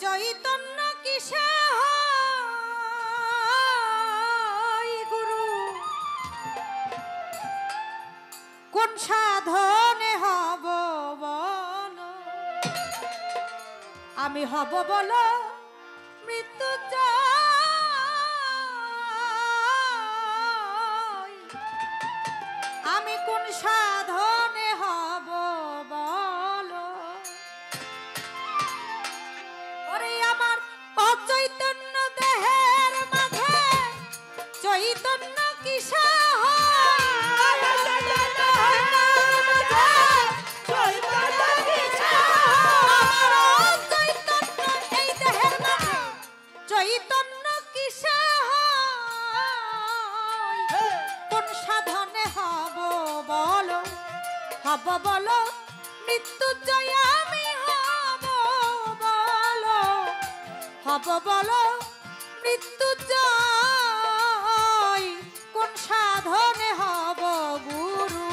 চৈতন্য কিসে হয় গুরু, কোন সাধনে হব বলো, আমি হব বলো মৃত্যুঞ্জয়, আমি কোন সাধনে হব বলো। ওরে আমার অচৈতন্য দেহের মাঝে চৈতন্য কিসে হয়, চৈতন্য কিসে হয়, কোন সাধনে হব বলো, হব বলো মৃত্যুঞ্জয়, আমি হব বলো, হব বলো মৃত্যুঞ্জয়, কোন সাধনে হব গুরু।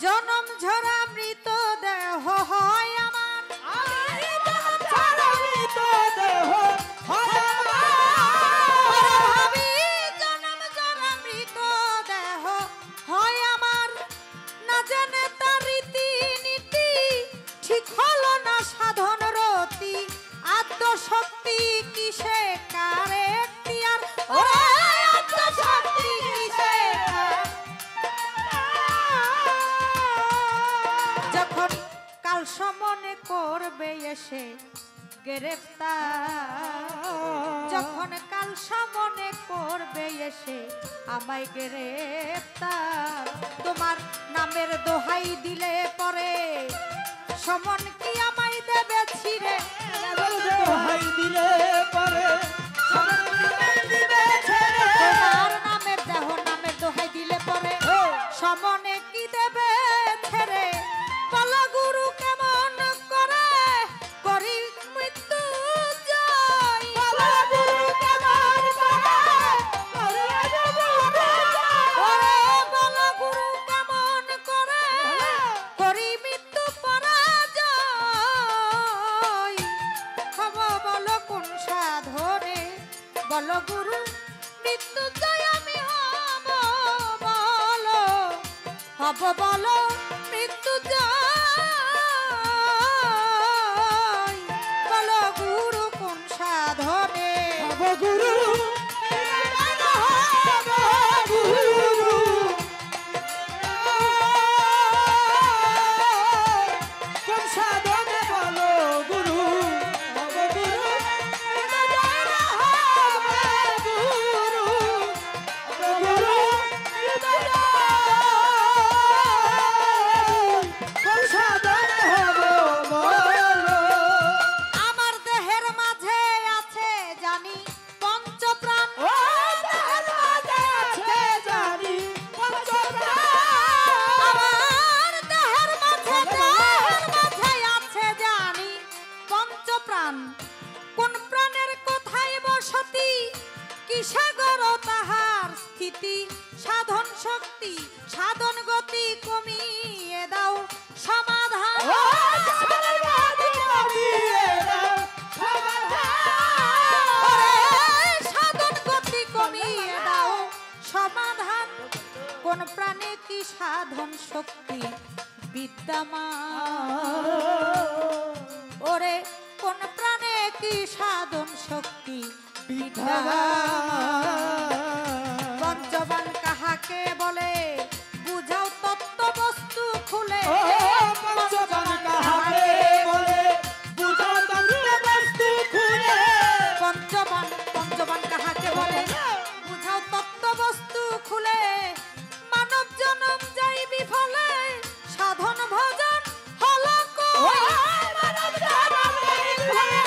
জনম ঝরা মৃত দেহ হয় আমার, ভাবি জনম ঝরা মৃত দেহ হয় আমার, না জানে তার রীতি নীতি ঠিক হলো না সাধন রতি, আত্মশক্তি কিসে কারে এখতিয়ার, আত্মশক্তি কিসে যখন কাল সমনে করবে এসে গ্রেফতার, যখন কাল সমনে করবে এসে আমায় গ্রেফতার, তোমার নামের দোহাই দিলে পরে সমন কি আমায় দেবে ছিঁড়ে, দোহাই দিলে পরে তোমার নামের দেহ নামের দোহাই দিলে পরে সমনে কি দেবে ছেড়ে, বলো গুরু কেমন করে করি মৃত্যু জয়, বলো গুরু কেমন করে বলো গুরু কেমন করে করি মৃত্যু পরাজয়, হব বলো কোন সাধনে, বলো গুরু মৃত্যু জয়, আমি হব বলো, হব বলো মৃত্যু জয়, বলো গুরু কোন সাধনে, হব গুরু কোন সাধনে বলো গুরু, হব গুরু কোন সাধনে হব বলো। আমার দেহের মাঝে আছে জানি পঞ্চপ্রাণ, দেহের মাঝে আছে জানি পঞ্চপ্রাণ, আমার দেহের মাঝে আছে জানি পঞ্চপ্রাণ, কোন প্রাণের কোথায় বসতি কি সাগর তাহার স্থিতি, সাধন শক্তি সাধন গতি কমিয়ে দাও সমাধান, সাধন গতি কমিয়ে দাও সমাধান, কোন প্রাণে কি সাধন শক্তি বিদ্যমান, ওরে কোন প্রাণে কি সাধন শক্তি বিদ্যমান, পঞ্চবান কাহাকে বলে বুঝাও তত্ত্ব বস্তু খুলে, পঞ্চবান কাহাকে বলে বুঝাও তত্ত্ব বস্তু খুলে, পঞ্চবান কাহাকে বলে বুঝাও তত্ত্ব বস্তু খুলে, মানব জনম যাই বিফলে সাধন ভজন হলো কই, মানব জনম যাই বিফলে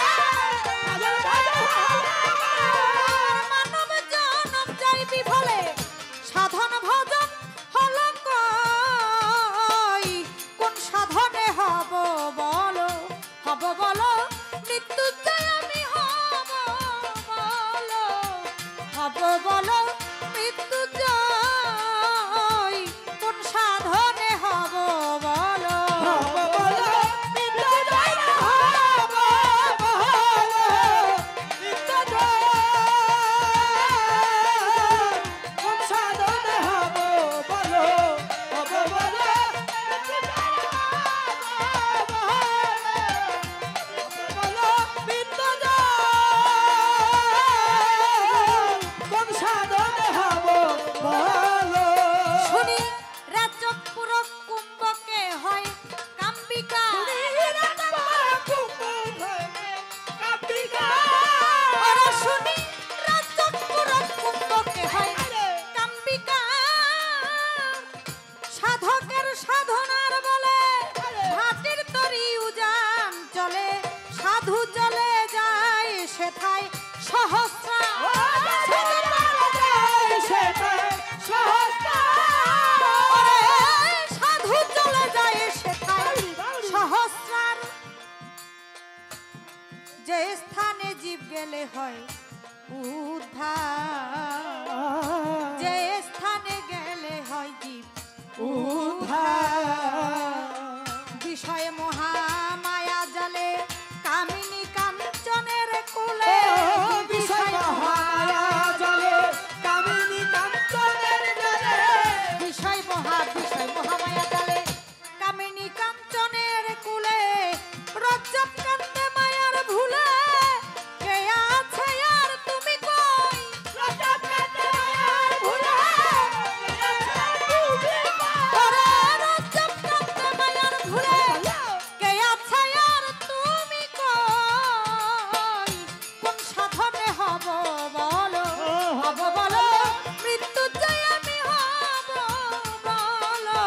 গেলে হয় উদ্ধার, যে স্থানে গেলে হয় জীব উদ্ধার। বিষয় মহামায়া জালে কামিনী কাঞ্চনের কোলে, বিষয় মহামায়া জালে কামিনী কাঞ্চনের জালে, বিষয় মহামায়া জালে কামিনী কাঞ্চনের কোলে, রজ্জব কান্দে মায়ার ভুলে, কে আছে আর তুমি কই? রজব কান্দে মায়ার ভুলে, ওরে রজ্জব কান্দে মায়ার ভুলে, কে আছে আর তুমি কই? কোন সাধনে হব বলো, হব বলো মৃত্যুঞ্জয় আমি হব বলো,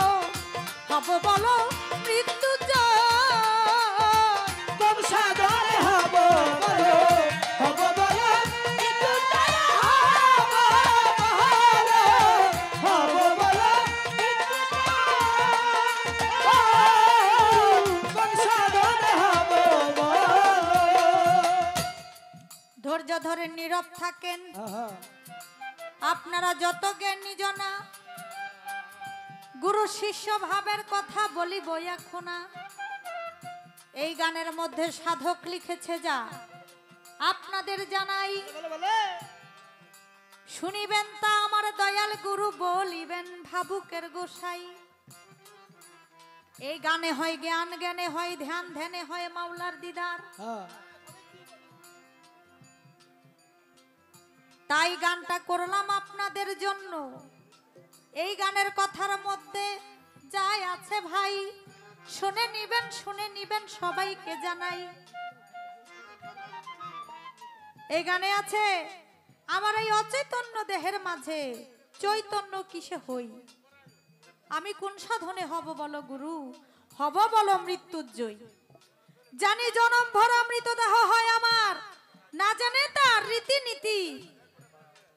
হব বলো মৃত্যুঞ্জয়। কোন সাধনে হব বলো, হব বলো মৃত্যুঞ্জয়, হব বলো, হব বলো মৃত্যুঞ্জয়। কোন সাধনে হব বলো। ধৈর্য ধরে নীরব থাকেন আপনারা যত জ্ঞানী জনা, গুরু শিষ্য ভাবের কথা বলিব এখন। এই গানের মধ্যে সাধক লিখেছে যা আপনাদের জানাই, শুনিবেন তা আমার দয়াল গুরু, বলিবেন ভাবুকের গোসাই। এই গানে হয় জ্ঞান, জ্ঞানে হয় ধ্যান, ধ্যানে হয় মাওলার দিদার। তাই গানটা করলাম আপনাদের জন্য। এই গানের কথার মধ্যে যাই আছে ভাই, শুনে নিবেন সবাইকে জানাই। এই গানে আছে আমার এই অচৈতন্য দেহের মাঝে চৈতন্য কিসে হই, আমি কোন সাধনে হব বলো গুরু, হব বলো মৃত্যুঞ্জয়। জানি জনম ভরা মৃতদেহ হয় আমার, না জানে তার রীতিনীতি,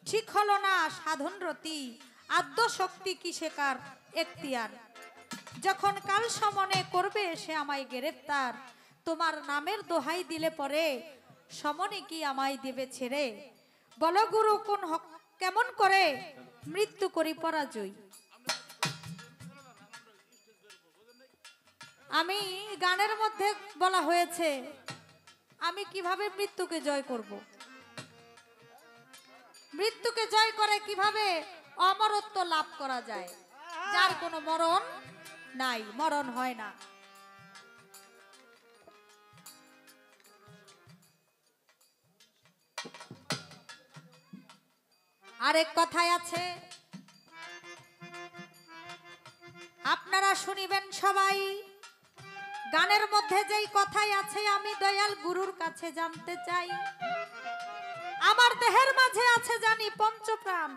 ঠিক হলো না সাধন রতি, আদ্য শক্তি কিসে কার এখতিয়ার। যখন কাল সমনে করবে সে আমায় গ্রেফতার, তোমার নামের দোহাই দিলে পরে সমনে কি আমায় দেবে ছেড়ে। বলো গুরু কোন কেমন করে মৃত্যু করি পরাজয়। আমি গানের মধ্যে বলা হয়েছে আমি কিভাবে মৃত্যুকে জয় করব। মৃত্যুকে জয় করে কিভাবে অমরত্ব লাভ করা যায়, যার কোনো মরণ নাই, মরণ হয় না। আরেক কথায় আছে আপনারা শুনিবেন সবাই, গানের মধ্যে যেই কথাই আছে আমি দয়াল গুরুর কাছে জানতে চাই। আমার দেহের মাঝে আছে জানি পঞ্চপ্রাণ,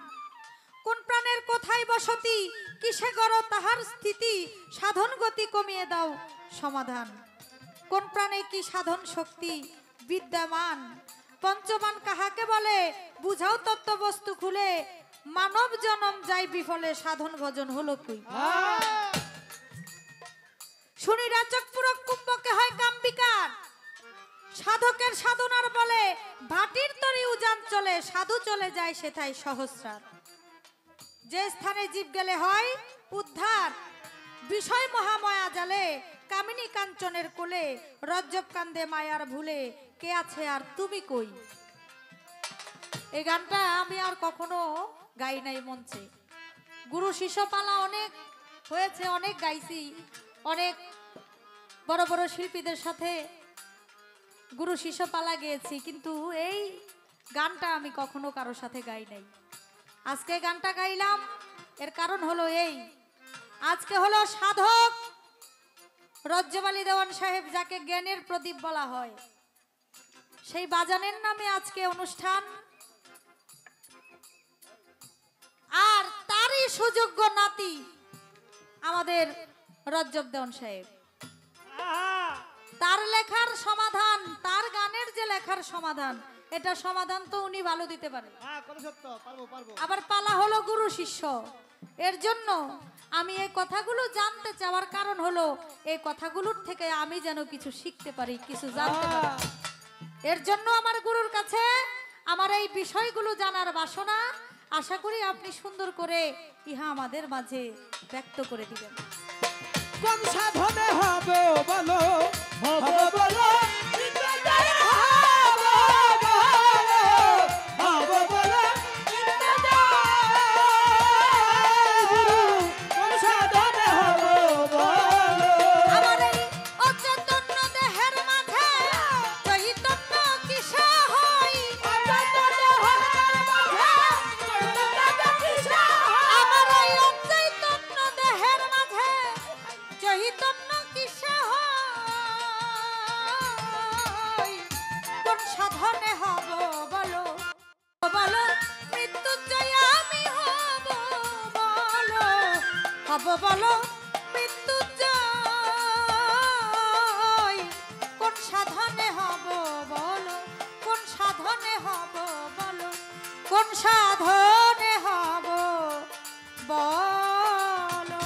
কোন প্রাণের কোথায় বসতি, কিসে গড় তাহার স্থিতি, সাধন গতি কমিয়ে দাও সমাধান। কোন প্রাণে কি সাধন শক্তি বিদ্যমান, পঞ্চমান কাহাকে বলে বুঝাও তত্ত্ব বস্তু খুলে, মানব জনম যাই বিফলে সাধন ভজন হলো কই। শুনি রাচক পুরক কুম্ভকে হয় কাম্বিকার, সাধকের সাধনার বলে ভাটির তরি উজান চলে, সাধু চলে যায় সেথায় সহস্রার। যে স্থানে জীব গেলে হয় উদ্ধার, বিষয় মহামায়া জালে কামিনী কাঞ্চনের কোলে, রজ্জব কান্দে মায়ার ভুলে, কে আছে আর তুমি কই। এই গানটা আমি আর কখনো গাই নাই মঞ্চে। গুরু শিষ্য পালা অনেক হয়েছে, অনেক গাইছি, অনেক বড় বড় শিল্পীদের সাথে গুরু শিষ্য পালা গেয়েছি, কিন্তু এই গানটা আমি কখনো কারোর সাথে গাই নাই। আজকে গানটা গাইলাম, এর কারণ হলো এই, আজকে হলো সাধক রজ্জব আলী দেওয়ান সাহেব, যাকে জ্ঞানের প্রদীপ বলা হয়, সেই বাজানের নামে আজকে অনুষ্ঠান। আর তারই সুযোগ্য নাতি আমাদের রজ্জব দেওয়ান সাহেব, তার লেখার সমাধান, তার গানের যে লেখার সমাধান, এটা সমাধান তো উনি ভালো দিতে পারেন। আবার পালা হলো গুরু শিষ্য, এর জন্য আমি এই কথাগুলো জানতে চাওয়ার কারণ হলো এই কথাগুলোর থেকে আমি যেন কিছু শিখতে পারি, কিছু জানতে পারি। এর জন্য আমার গুরুর কাছে আমার এই বিষয়গুলো জানার বাসনা। আশা করি আপনি সুন্দর করে ইহা আমাদের মাঝে ব্যক্ত করে দিবেন। কোন সাধনে হব বলো, হব বলো, নিত্যজয় হব বলো, হব বলো, নিত্যজয় গুরু। কোন সাধনে হব বলো। আমার এই অচৈতন্য দেহের মাঝে চৈতন্য কিসে হই? অচৈতন্য দেহের মাঝে চৈতন্য কিসে হই? আমার এই অচৈতন্য দেহের মাঝে চৈতন্য কিসে হই? কোন সাধনে হব বলো, বলো মৃত্যুঞ্জয় আমি হব বলো, হব বলো মৃত্যুঞ্জয়। কোন সাধনে হব বলো, কোন সাধনে হব বলো, কোন সাধনে হব বলো।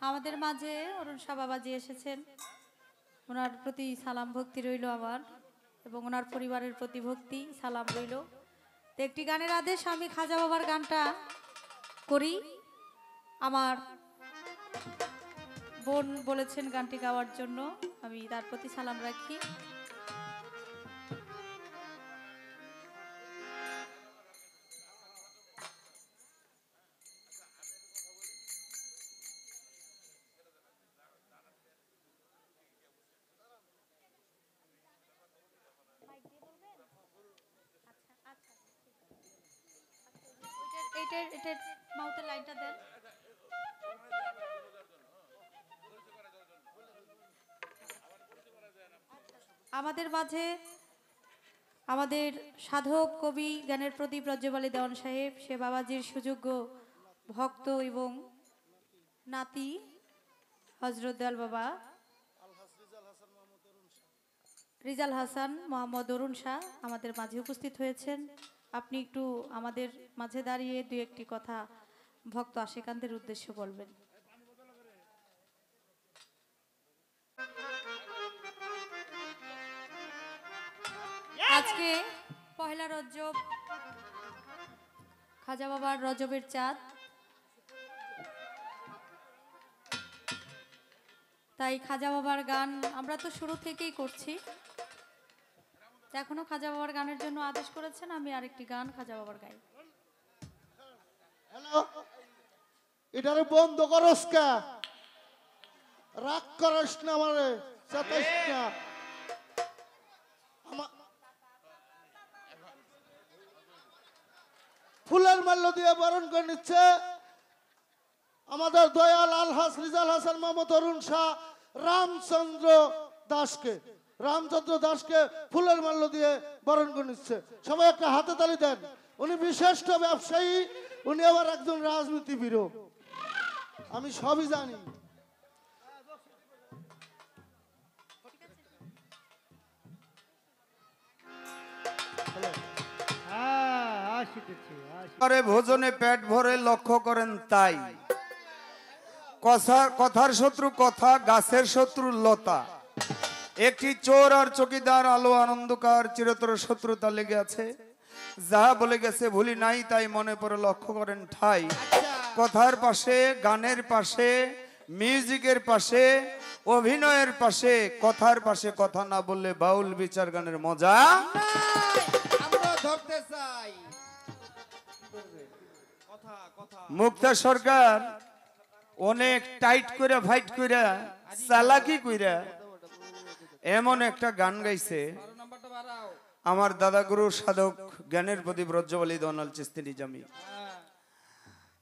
আমাদের মাঝে অরুণ শাহ বাবাজি এসেছেন, ওনার প্রতি সালাম ভক্তি রইল আমার, এবং ওনার পরিবারের প্রতি ভক্তি সালাম রইল। তো একটি গানের আদেশ, আমি খাজা বাবার গানটা করি। আমার বোন বলেছেন গানটি গাওয়ার জন্য, আমি তার প্রতি সালাম রাখি। এটার মাউথের লাইনটা দেন। আমাদের মাঝে আমাদের সাধক কবি জ্ঞানের প্রদীপ রজ্জবালী দেওয়ান সাহেব, সে বাবাজির সুযোগ্য ভক্ত এবং নাতি হজরত দয়াল বাবা রিজাল হাসান মোহাম্মদ অরুণ শাহ আমাদের মাঝে উপস্থিত হয়েছেন। আপনি একটু আমাদের মাঝে দাঁড়িয়ে দুই একটি কথা ভক্ত আশিকানদের উদ্দেশ্যে বলবেন। আজকে পহেলা রজব, খাজা বাবার রজবের চাঁদ, তাই খাজা বাবার গান আমরা তো শুরু থেকেই করছি। এখনো খাজা বাবার গানের জন্য আদেশ করেছেন, আমি আরেকটি গান খাজা বাবার গাই। হ্যালো, এটারে বন্ধ করস কা? রাগ করস না, আমারে চাতাইস না। ফুলের মাল্য দিয়ে বরণ করে নিচ্ছে আমাদের দয়াল আলহাস রিজাল হাসান মোহাম্মদ অরুণ শাহ রামচন্দ্র দাসকে। রামচন্দ্র দাসকে ফুলের মাল্য দিয়ে বরণ করে নিচ্ছে। সবাই একটা হাতে তালি দেন। উনি বিশিষ্ট ব্যবসায়ী, উনি আবার একজন রাজনীতিবিদও, আমি সবই জানি। করে ভোজনে পেট ভরে লক্ষ্য করেন তাই, কথার শত্রু কথা, গাছের শত্রু লতা। একটি চোর আর চকিদার, আলো আনন্দকার, চিরতর শত্রুতা লেগে আছে। যাহা বলে গেছে ভুলি নাই, তাই মনে পড়ে লক্ষ্য করেন ঠাই। কথার পাশে, গানের পাশে, মিউজিকের পাশে, অভিনয়ের পাশে, কথার পাশে কথা না বললে বাউল বিচার গানের মজা আমরা ধরতে চাই। মুক্তা সরকার অনেক টাইট করে ফাইট করে চালাকি কইরা এমন একটা গান গাইছে, আমার দাদা গুরু সাধক জ্ঞানের প্রদীপ রজ্জবালী দোনাল চিস্তি নিজামি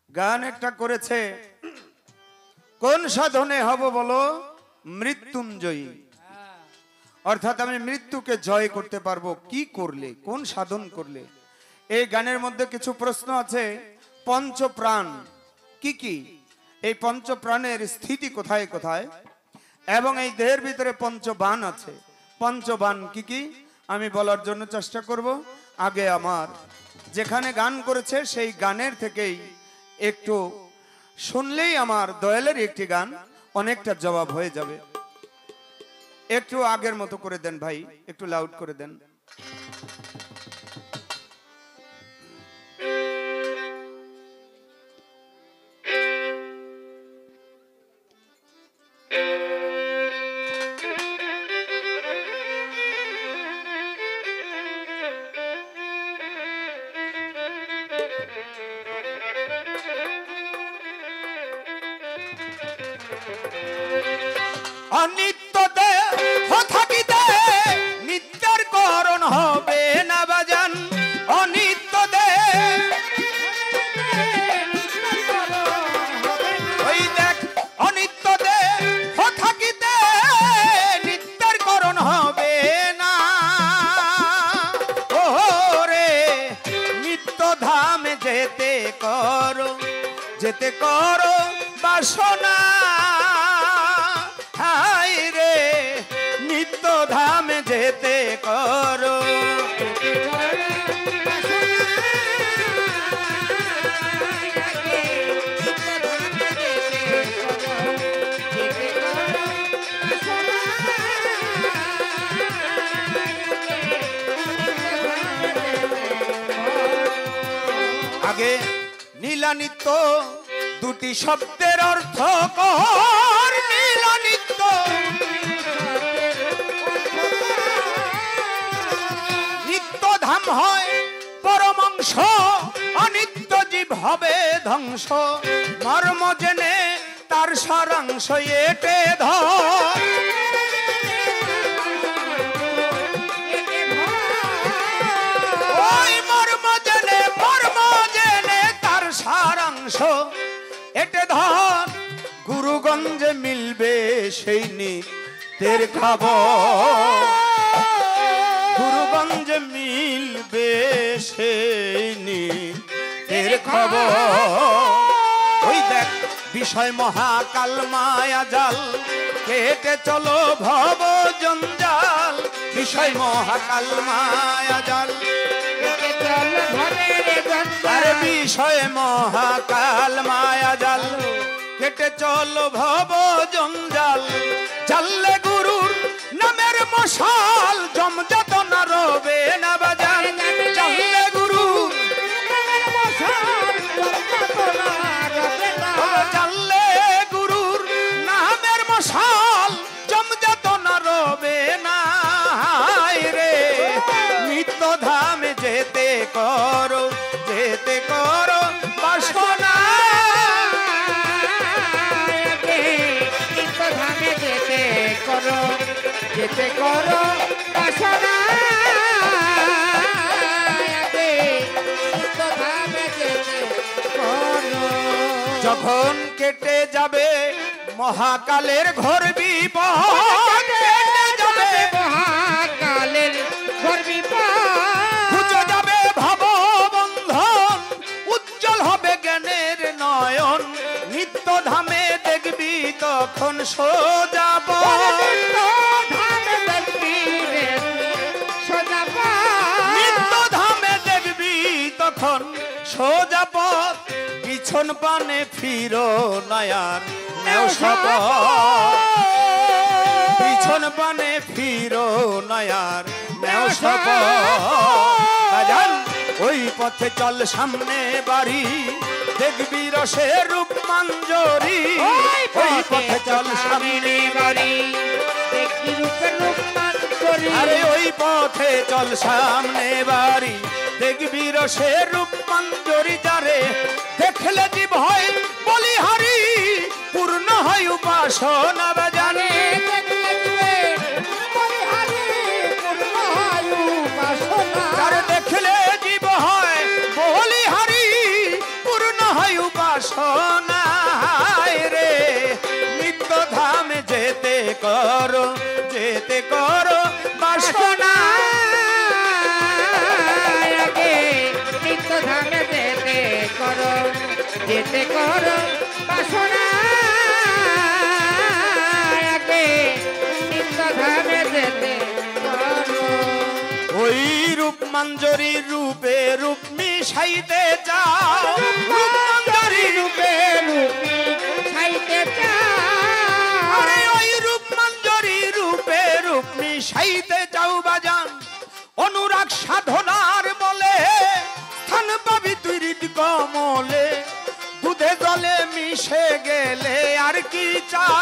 গান একটা করেছে। কোন সাধনে হব বলো, মৃত্যুঞ্জয়ী, অর্থাৎ আমি মৃত্যুকে জয় করতে পারবো কি করলে, কোন সাধন করলে। এই গানের মধ্যে কিছু প্রশ্ন আছে। পঞ্চপ্রাণ কি কি, এই পঞ্চপ্রাণের স্থিতি কোথায় কোথায়, এবং এই দেহের ভিতরে পঞ্চবান আছে, পঞ্চবান কি কি আমি বলার জন্য চেষ্টা করব। আগে আমার যেখানে গান করেছে সেই গানের থেকেই একটু শুনলেই আমার দয়ালের একটি গান অনেকটা জবাব হয়ে যাবে। একটু আগের মতো করে দেন ভাই, একটু লাউড করে দেন। অনিত্য দেহ থাকিতে নিত্যের করণ হবে না বাজান। অনিত্য দেহ, ওই দেখ অনিত্য দেহ থাকিতে নিত্যের করণ হবে না। ওরে নিত্য ধামে যেতে করো, যেতে করো বাসনা। হায় রে নিত্য ধামে যেতে করো। আগে নীলানিত্য দুটি শব্দের অর্থ কর। নীলানিত্য নিত্য ধাম হয় পরমাংশ, অনিত্য জীব হবে ধ্বংস। মর্ম জেনে তার সারাংশ এটে ধর। ওই মর্ম জেনে তার সারাংশ এটে ধর। গুরুগঞ্জে মিলবে সেই নিত্যের খবর। গুরুগঞ্জে মিলবে সেই নিত্যের খবর। ওই দেখ বিষয় মহাকাল মায়া জাল, কেটে চলো ভব জঞ্জাল। বিষয় মহাকাল মায়া জাল, আরে বিষয় মহাকাল মায়া জাল, কেটে চলো ভব জঞ্জাল। জানলে গুরুর নামের মশাল, জমজাত না রবে না বাজান। জানলে গুরুর নামের মশাল, জানলে গুরুর নামের মশাল, জমজাত না রবে না। রে নিত্য ধামে যেতে করো, যেতে করো বাসনা। যেতে করো বাসনা। যখন কেটে যাবে মহাকালের ঘোর বিপদ, কেটে যাবে মহাকালের ঘোর বিপদ, ঘুচে যাবে ভব বন্ধন, উজ্জ্বল হবে জ্ঞানের নয়ন। নিত্য ধামে দেখবি তখন সোজা পথ। নিত্য ধামে দেখবি তখন সোজা পথ। পিছন পানে ফিরো নয়ার নেও শপথ। পিছন পানে ফিরো নয়ার নেও শপথ। বাজান ওই পথে চল সামনে বাড়ি, দেখবি রসের রূপ মঞ্জরি। ওই পথে চল সামনে বাড়ি, দেখবি রূপের রূপ মঞ্জরি। আরে ওই পথে চল সামনে বাড়ি, দেখবি রসের রূপ মঞ্জরি। যারে দেখলে জীব হয় বলিহারি, পূর্ণ হয় উপাসনা। বাজানে যারে দেখলে জীব হয় বলিহারি, পূর্ণ হয় উপাসনা। রে নিত্য ধামে যে যেতে করো বাসনা। আগে নিত্য ধামে যেতে করো বাসনা। আগে নিত্য ধামে যেতে করো। ওই রূপ মঞ্জরি রূপে রূপ মিশাইতে যাও, রূপ মঞ্জরি রূপে খাইতে চাও। আরে ওই রূপ মঞ্জরি রূপে রূপ মিশাইতে যাও বাজান। অনুরাগ সাধনার বলে স্থান পাবি তুই হৃদ কমলে। দুধে জলে মিশে গেলে আর কি চাও?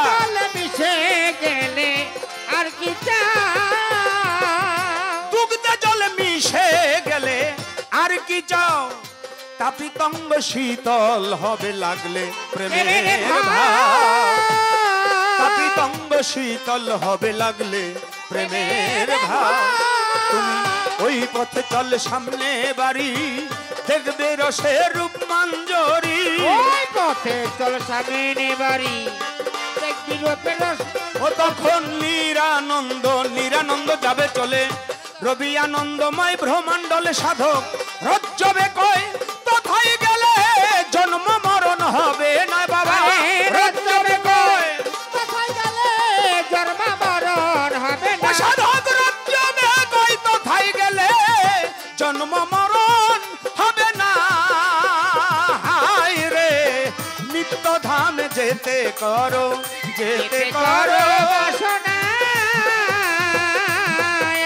জলে মিশে গেলে আর কি চাও? দুগ্ধে জলে মিশে গেলে আর কি চাও? তাপিতঙ্গ শীতল হবে লাগলে প্রেমের ভাব। তাপিতঙ্গ শীতল হবে লাগলে প্রেমের ভাব। তুমি ওই পথে চল সামনে বাড়ি, দেখবে রসের রূপ মঞ্জরি। ওই পথে চল সামনে বাড়ি, দেখবি রূপের রস। ও তখন নিরানন্দ যাবে চলে। রবি আনন্দময় ব্রহ্মাণ্ডলে সাধক রজ্জবে কয় তথায় গেলে জন্ম মরণ হবে না বাবা। রজ্জবে কয় কোথায় গেলে জন্ম মরণ হবে ও না। সাধক রজ্জবে কয় তথায় গেলে জন্ম মরণ হবে না। হায় রে নিত্য ধামে যেতে করো বাসনা।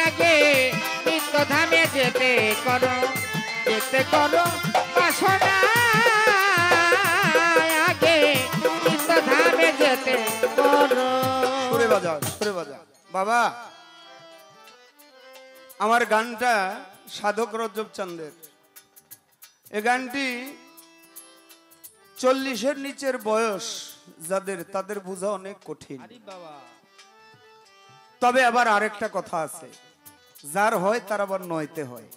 আগে নিত্য ধামে যেতে করো বাসনা। আগে নিত্য ধামে যেতে করো। সুরে বাজাও বাবা। আমার গানটা সাধক রজব চাঁদের। এই গানটি 40-এর নিচের বয়স যাদের, তাদের বোঝা অনেক কঠিন। তবে আবার আরেকটা কথা আছে, যার হয় তার আবার 9তে হয়,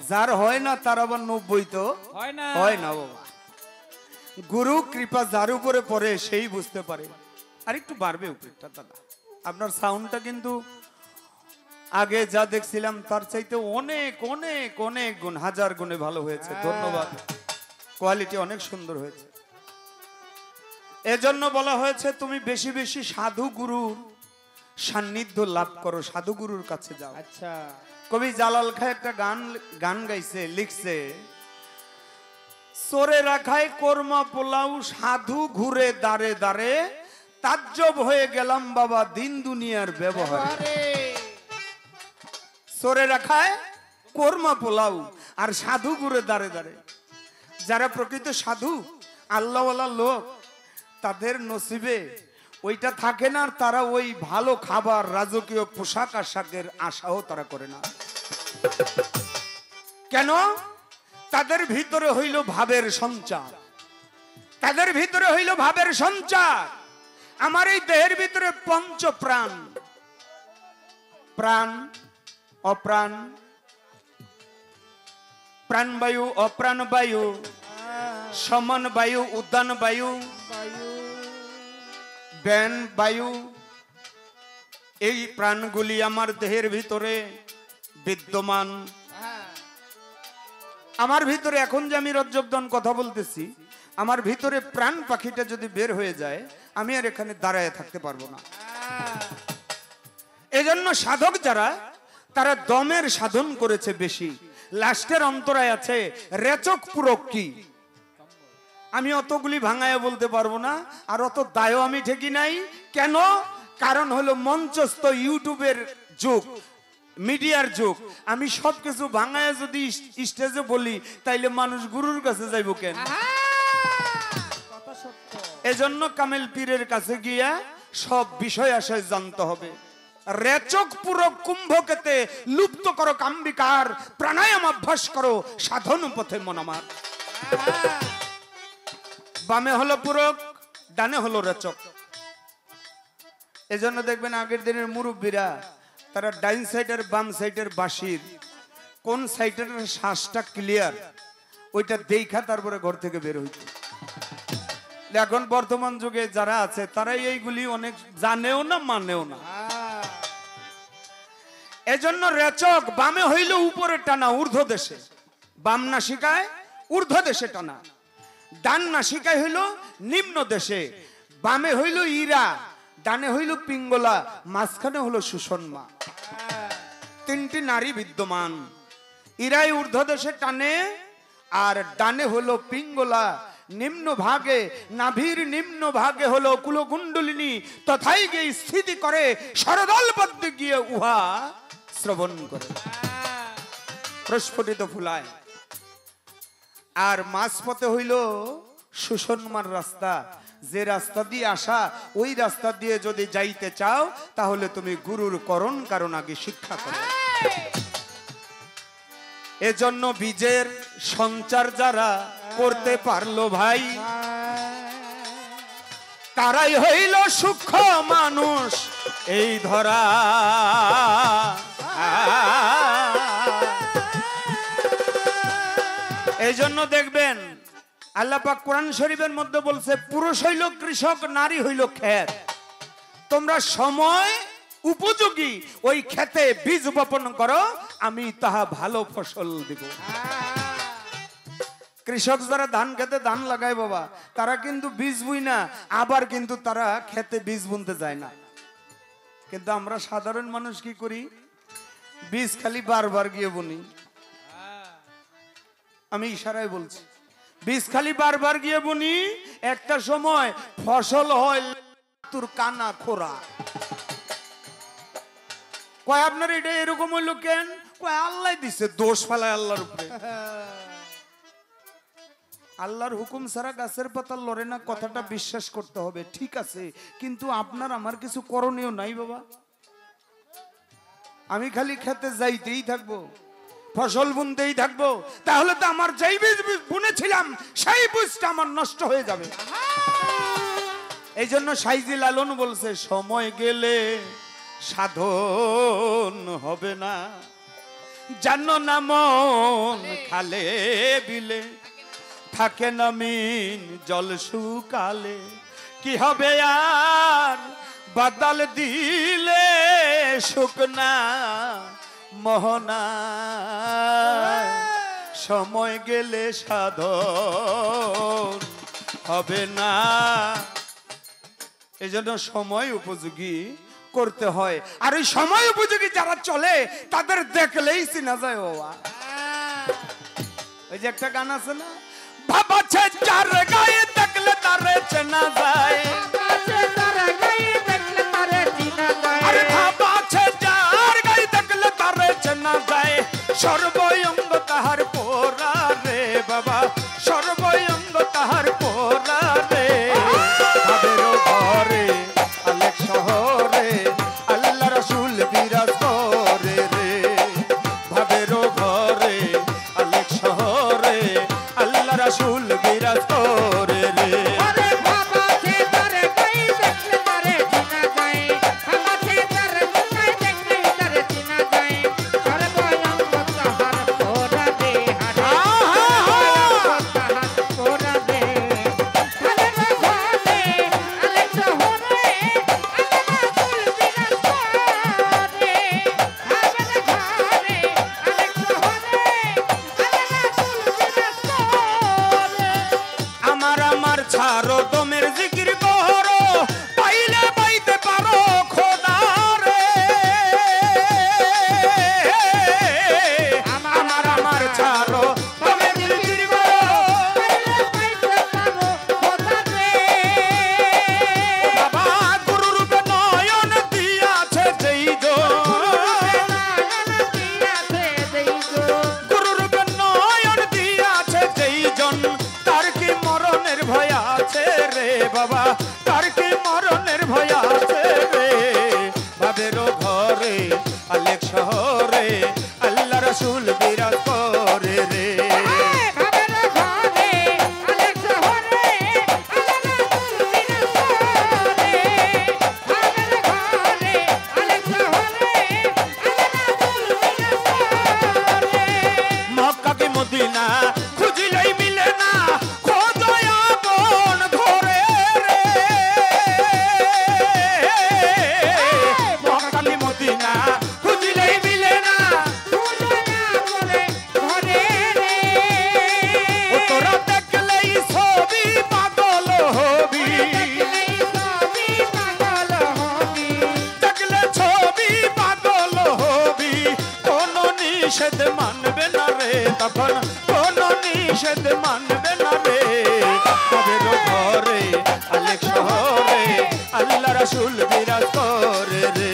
যার হয় না তার আবার 90 হয় না বাবা। গুরু কৃপা যার উপরে পড়ে সেই বুঝতে পারে। আর একটু বাড়বে উপরেরটা দাদা, আপনার সাউন্ডটা কিন্তু আগে যা দেখছিলাম তার চাইতে অনেক অনেক অনেক গুণ, হাজার গুণে ভালো হয়েছে। ধন্যবাদ, কোয়ালিটি অনেক সুন্দর হয়েছে। এজন্য বলা হয়েছে তুমি বেশি বেশি সাধু গুরুর সান্নিধ্য লাভ করো, সাধু গুরুর কাছে যাও। আচ্ছা, কবি জালাল খাঁ একটা গান গাইছে, লিখছে, চোরে রাখায় কোরমা পোলাও সাধু ঘুরে দাঁড়ে দাঁড়ে, তাজ্জব হয়ে গেলাম বাবা দিন দুনিয়ার ব্যবহার। চোরে রাখায় কোরমা পোলাও আর সাধু ঘুরে দাঁড়ে দাঁড়ে। যারা প্রকৃত সাধু আল্লাহওয়ালা লোক, তাদের নসিবে ওইটা থাকে না, আর তারা ওই ভালো খাবার রাজকীয় পোশাক আশাকের আশাও তারা করে না। কেন? তাদের ভিতরে হইল ভাবের সঞ্চার, তাদের ভিতরে হইল ভাবের সঞ্চার। আমার এই দেহের ভিতরে পঞ্চ প্রাণ, প্রাণ অপ্রাণ, প্রাণবায়ু অপ্রাণ বায়ু, সমান বায়ু উদ্যান বায়ু, ব্যান বায়ু, এই প্রাণগুলি আমার দেহের ভিতরে বিদ্যমান। আমার ভিতরে এখন যে আমি রজ্জবদন কথা বলতেছি, আমার ভিতরে প্রাণ পাখিটা যদি বের হয়ে যায়, আমি আর এখানে দাঁড়ায় থাকতে পারবো না। এজন্য সাধক যারা, তারা দমের সাধন করেছে বেশি, লাস্টের অন্তরায় আছে রেচক পুরক কি। আমি অতগুলি ভাঙায় বলতে পারবো না, আর অত দায়ও আমি ঠেকি নাই। কেন? কারণ হলো মঞ্চস্থ ইউটিউবের যুগ, মিডিয়ার যুগ। আমি সবকিছু ভাঙায় যদি স্টেজে বলি, তাইলে মানুষ গুরুর কাছে যাইব কেন? এজন্য কামেল পীরের কাছে গিয়া সব বিষয় আশয় জানতে হবে। রেচক পুরক কুম্ভকেতে লুপ্ত করো কাম্বিকার, প্রাণায়াম অভ্যাস করো সাধন পথে মন আমার। বামে হলো পুরক, ডানে হলো রেচক। এজন্য দেখবেন আগের দিনের মুরব্বীরা, তারা ডাইন সাইডের বাম সাইডের বাঁশির কোন সাইডের শ্বাসটা ক্লিয়ার, ওইটা দেখা তারপরে ঘর থেকে বের হইত। এখন বর্তমান যুগে যারা আছে তারাই এইগুলি অনেক জানেও না মানেও না। এজন্য রেচক বামে হইল উপরে টানা ঊর্ধ্ব দেশে, বাম নাসিকায় ঊর্ধ্ব দেশে টানা, ডান নাসিকায় হইল নিম্ন দেশে, বামে হইল ইরা, ডানে হইল পিঙ্গলা, মাঝখানে হলো সুষমা। তিনটি নারী বিদ্যমান, ইরাই ঊর্ধ্ব দেশে টানে আর ডানে হলো পিঙ্গলা, নিম্ন ভাগে নাভির নিম্ন ভাগে হলো কুলকুণ্ডলিনী, তথায় গিয়ে স্থিতি করে সরদলবদ্ধ গিয়ে উহা শ্রবণ করে প্রস্ফুটিত ফুলায়। আর মাঝপথে হইল সুষমার রাস্তা, যে রাস্তা দিয়ে আসা ওই রাস্তা দিয়ে যদি যাইতে চাও তাহলে তুমি গুরুর করণ কারণ আগে শিক্ষা করো। এজন্য বীজের সঞ্চার যারা করতে পারলো ভাই, তারাই হইল সূক্ষ্ম মানুষ এই ধরা। এই জন্য দেখবেন আল্লাহ পাক কোরআন শরীফের মধ্যে বলছে, পুরুষ হইল কৃষক, নারী হইল ক্ষেত। তোমরা সময় উপযোগী ওই ক্ষেতে বীজ বপন করো, আমি তাহা ভালো ফসল দিব। কৃষক যারা ধান খেতে ধান লাগায় বাবা, তারা কিন্তু বীজ বুই না, আবার কিন্তু তারা খেতে বীজ বুনতে যায় না। কিন্তু আমরা সাধারণ মানুষ কি করি, বীজ খালি বারবার গিয়ে বুনি। আমি ইশারায় বলছি, বীজ খালি বারবার গিয়ে বুনি, একটা সময় ফসল হয় তোর কানা খোরা। কয় আপনার এটা এরকম হইলো কেন? কয় আল্লাহ দিছে, দোষ ফেলায় আল্লাহর উপরে। আল্লাহর হুকুম ছাড়া গাছের পাতা লড়ে না, কথাটা বিশ্বাস করতে হবে, ঠিক আছে, কিন্তু আপনার আমার কিছু করণীয় নাই বাবা। আমি খালি খেতে যাইতেই থাকবো, ফসল বুনতেই থাকবো, তাহলে তো আমার যেই বীজ বুনেছিলাম সেই বীজটা আমার নষ্ট হয়ে যাবে। এই জন্য সাইজি লালন বলছে, সময় গেলে সাধন হবে না, জানো না মন খালে বিলে থাকে না মিন জল শুকালে, কি হবে আর বাদল দিলে শুকনা মোহনা, সময় গেলে সাধন হবে না। এই জন্য সময় উপযোগী করতে হয়, আর ওই সময় উপযোগী যারা চলে তাদের দেখলেই চিনা যায়। বাবা ওই যে একটা গান আছে না, ভাবাছে যার গায়ে দেখলে তারে চেনা যায়, আরে ভাবাছে যার গায়ে দেখলে তারে চেনা যায়, সর্বঙ্গ তাহার পোরা রে বাবা, সর্বঙ্গ তাহার পোরা রে। ভাবের ঘরে আলেক শহরে আল্লাহ রাসূল বিরাজ করে রে, ভাবের ঘরে আলেক শহরে আল্লাহ রাসূল বিরাজ করে রে। বাবা তার কি মরণের ভয় আছে রে, ভাবের ঘরে আলেক শহরে আল্লাহ রাসূল বিরাজ করে রে। মক্কা কি মদিনা খুঁজিলেই মিলে না, খোঁজো আপন ধরে নিষেধ মানবে না রে তাদের ঘরে আলেক শহরে আল্লাহ রাসূল বিরাজ করে রে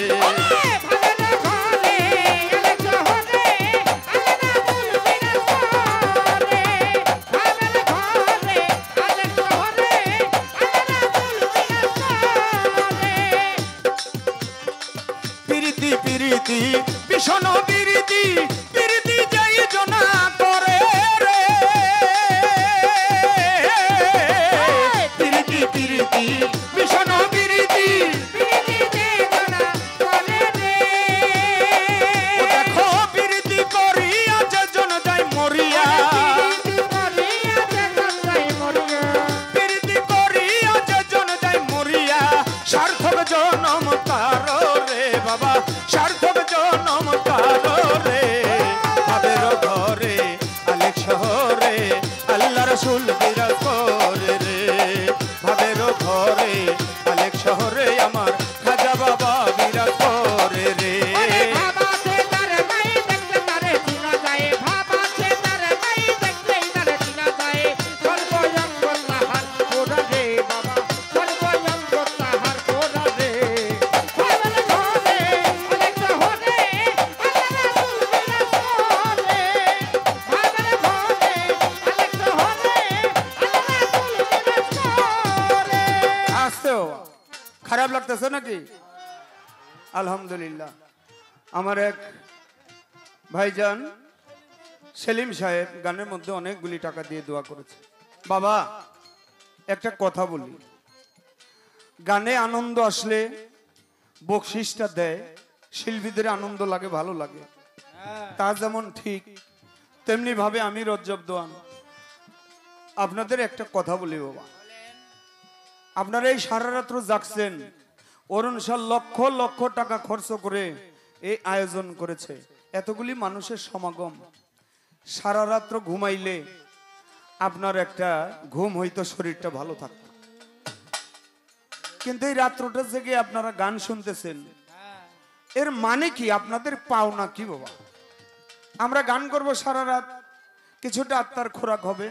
প্রীতি প্রীতি ভীষণ প্রীতি প্রীতি যাই জনা করে রে প্রীতি প্রীতি ভীষণ প্রীতি ও দেখো প্রীতি করিয়া যে জন যায় মরিয়া প্রীতি করিয়া যে জন যায় মরিয়া সার্থক জনম তার রে বাবা সার্থক জনম তার রে ভাবের ঘরে আলেক শহরে আল্লাহ রাসূল বিরাজ করে রে ভাবের ঘরে আলেক শহরে আমার খাজা বাবা বিরাজ করে রে খারাপ লাগতেছে নাকি? আলহামদুলিল্লাহ। আমার এক ভাইজান সেলিম সাহেব গানের মধ্যে অনেকগুলি টাকা দিয়ে দোয়া করেছে। বাবা একটা কথা বলি, গানে আনন্দ আসলে বকশিসটা দেয়, শিল্পীদের আনন্দ লাগে, ভালো লাগে, তা যেমন ঠিক তেমনি ভাবে আমি রজ্জব দোয়ান আপনাদের একটা কথা বলি বাবা, আপনারা এই সারা রাত্র জাগছেন, অরুণ শাহ লক্ষ লক্ষ টাকা খরচ করে এই আয়োজন করেছে, এতগুলি মানুষের সমাগম, সারা রাত্র ঘুমাইলে আপনার একটা ঘুম হইতো, শরীরটা ভালো থাকতো, কিন্তু এই রাত্রটা জেগে আপনারা গান শুনতেছেন, এর মানে কি? আপনাদের পাওনা কি বাবা? আমরা গান করব সারা রাত, কিছুটা আত্মার খোরাক হবে,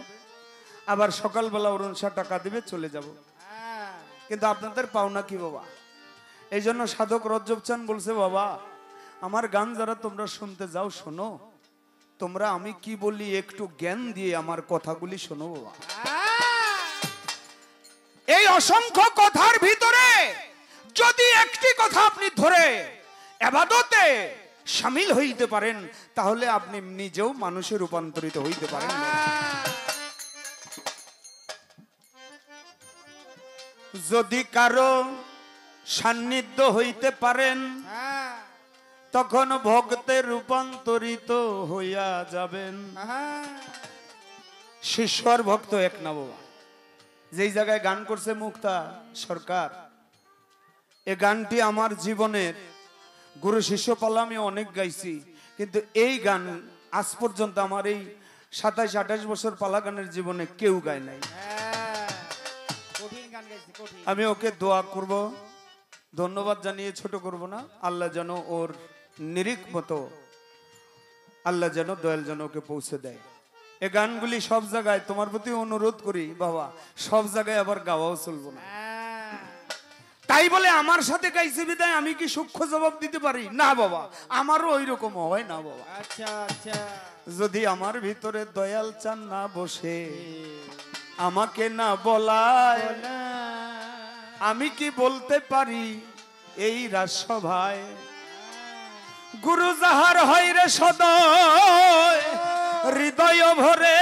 আবার সকালবেলা অরুণ শাহ টাকা দিবে, চলে যাব, কিন্তু আপনাদের পাওনা কি বাবা? এই জন্য সাধক রজ্জব চান বলছে, বাবা আমার গান যারা তোমরা শুনতে যাও শোনো, তোমরা আমি কি বলি একটু জ্ঞান দিয়ে আমার কথাগুলি শোনো বাবা। এই অসংখ্য কথার ভিতরে যদি একটি কথা আপনি ধরে ইবাদতে শামিল হইতে পারেন, তাহলে আপনি নিজেও মানুষে রূপান্তরিত হইতে পারেন। যদি কারো সান্নিধ্য হইতে পারেন, তখন ভক্তের রূপান্তরিত হইয়া যাবেন। শিষ্যর ভক্ত এক না বাবা। যেই জায়গায় গান করছে মুক্তা সরকার, এই গানটি আমার জীবনের গুরু শিষ্য পাল্লা আমি অনেক গাইছি, কিন্তু এই গান আজ পর্যন্ত আমার এই 27-28 বছর পালা গানের জীবনে কেউ গায় নাই। আমি ওকে দোয়া করব, ধন্যবাদ জানিয়ে ছোট করব না, আল্লাহ যেন ওর নিরিখ মতো আল্লাহ যেন দয়াল যেন ওকে পৌঁছে দেয়। এই গানগুলি সব জায়গায়, তোমার প্রতি অনুরোধ করি বাবা, সব জায়গায় আবার গাওয়াও চলবো না। তাই বলে আমার সাথে গাইছে বিদায় আমি কি সূক্ষ্ম জবাব দিতে পারি? না বাবা, আমারও ওই রকম হয় না বাবা। আচ্ছা আচ্ছা, যদি আমার ভিতরে দয়াল চান না বসে, আমাকে না বলায়, আমি কি বলতে পারি এই রাজসভায়? গুরু যাহার হয় রে সদয় হৃদয় ভরে,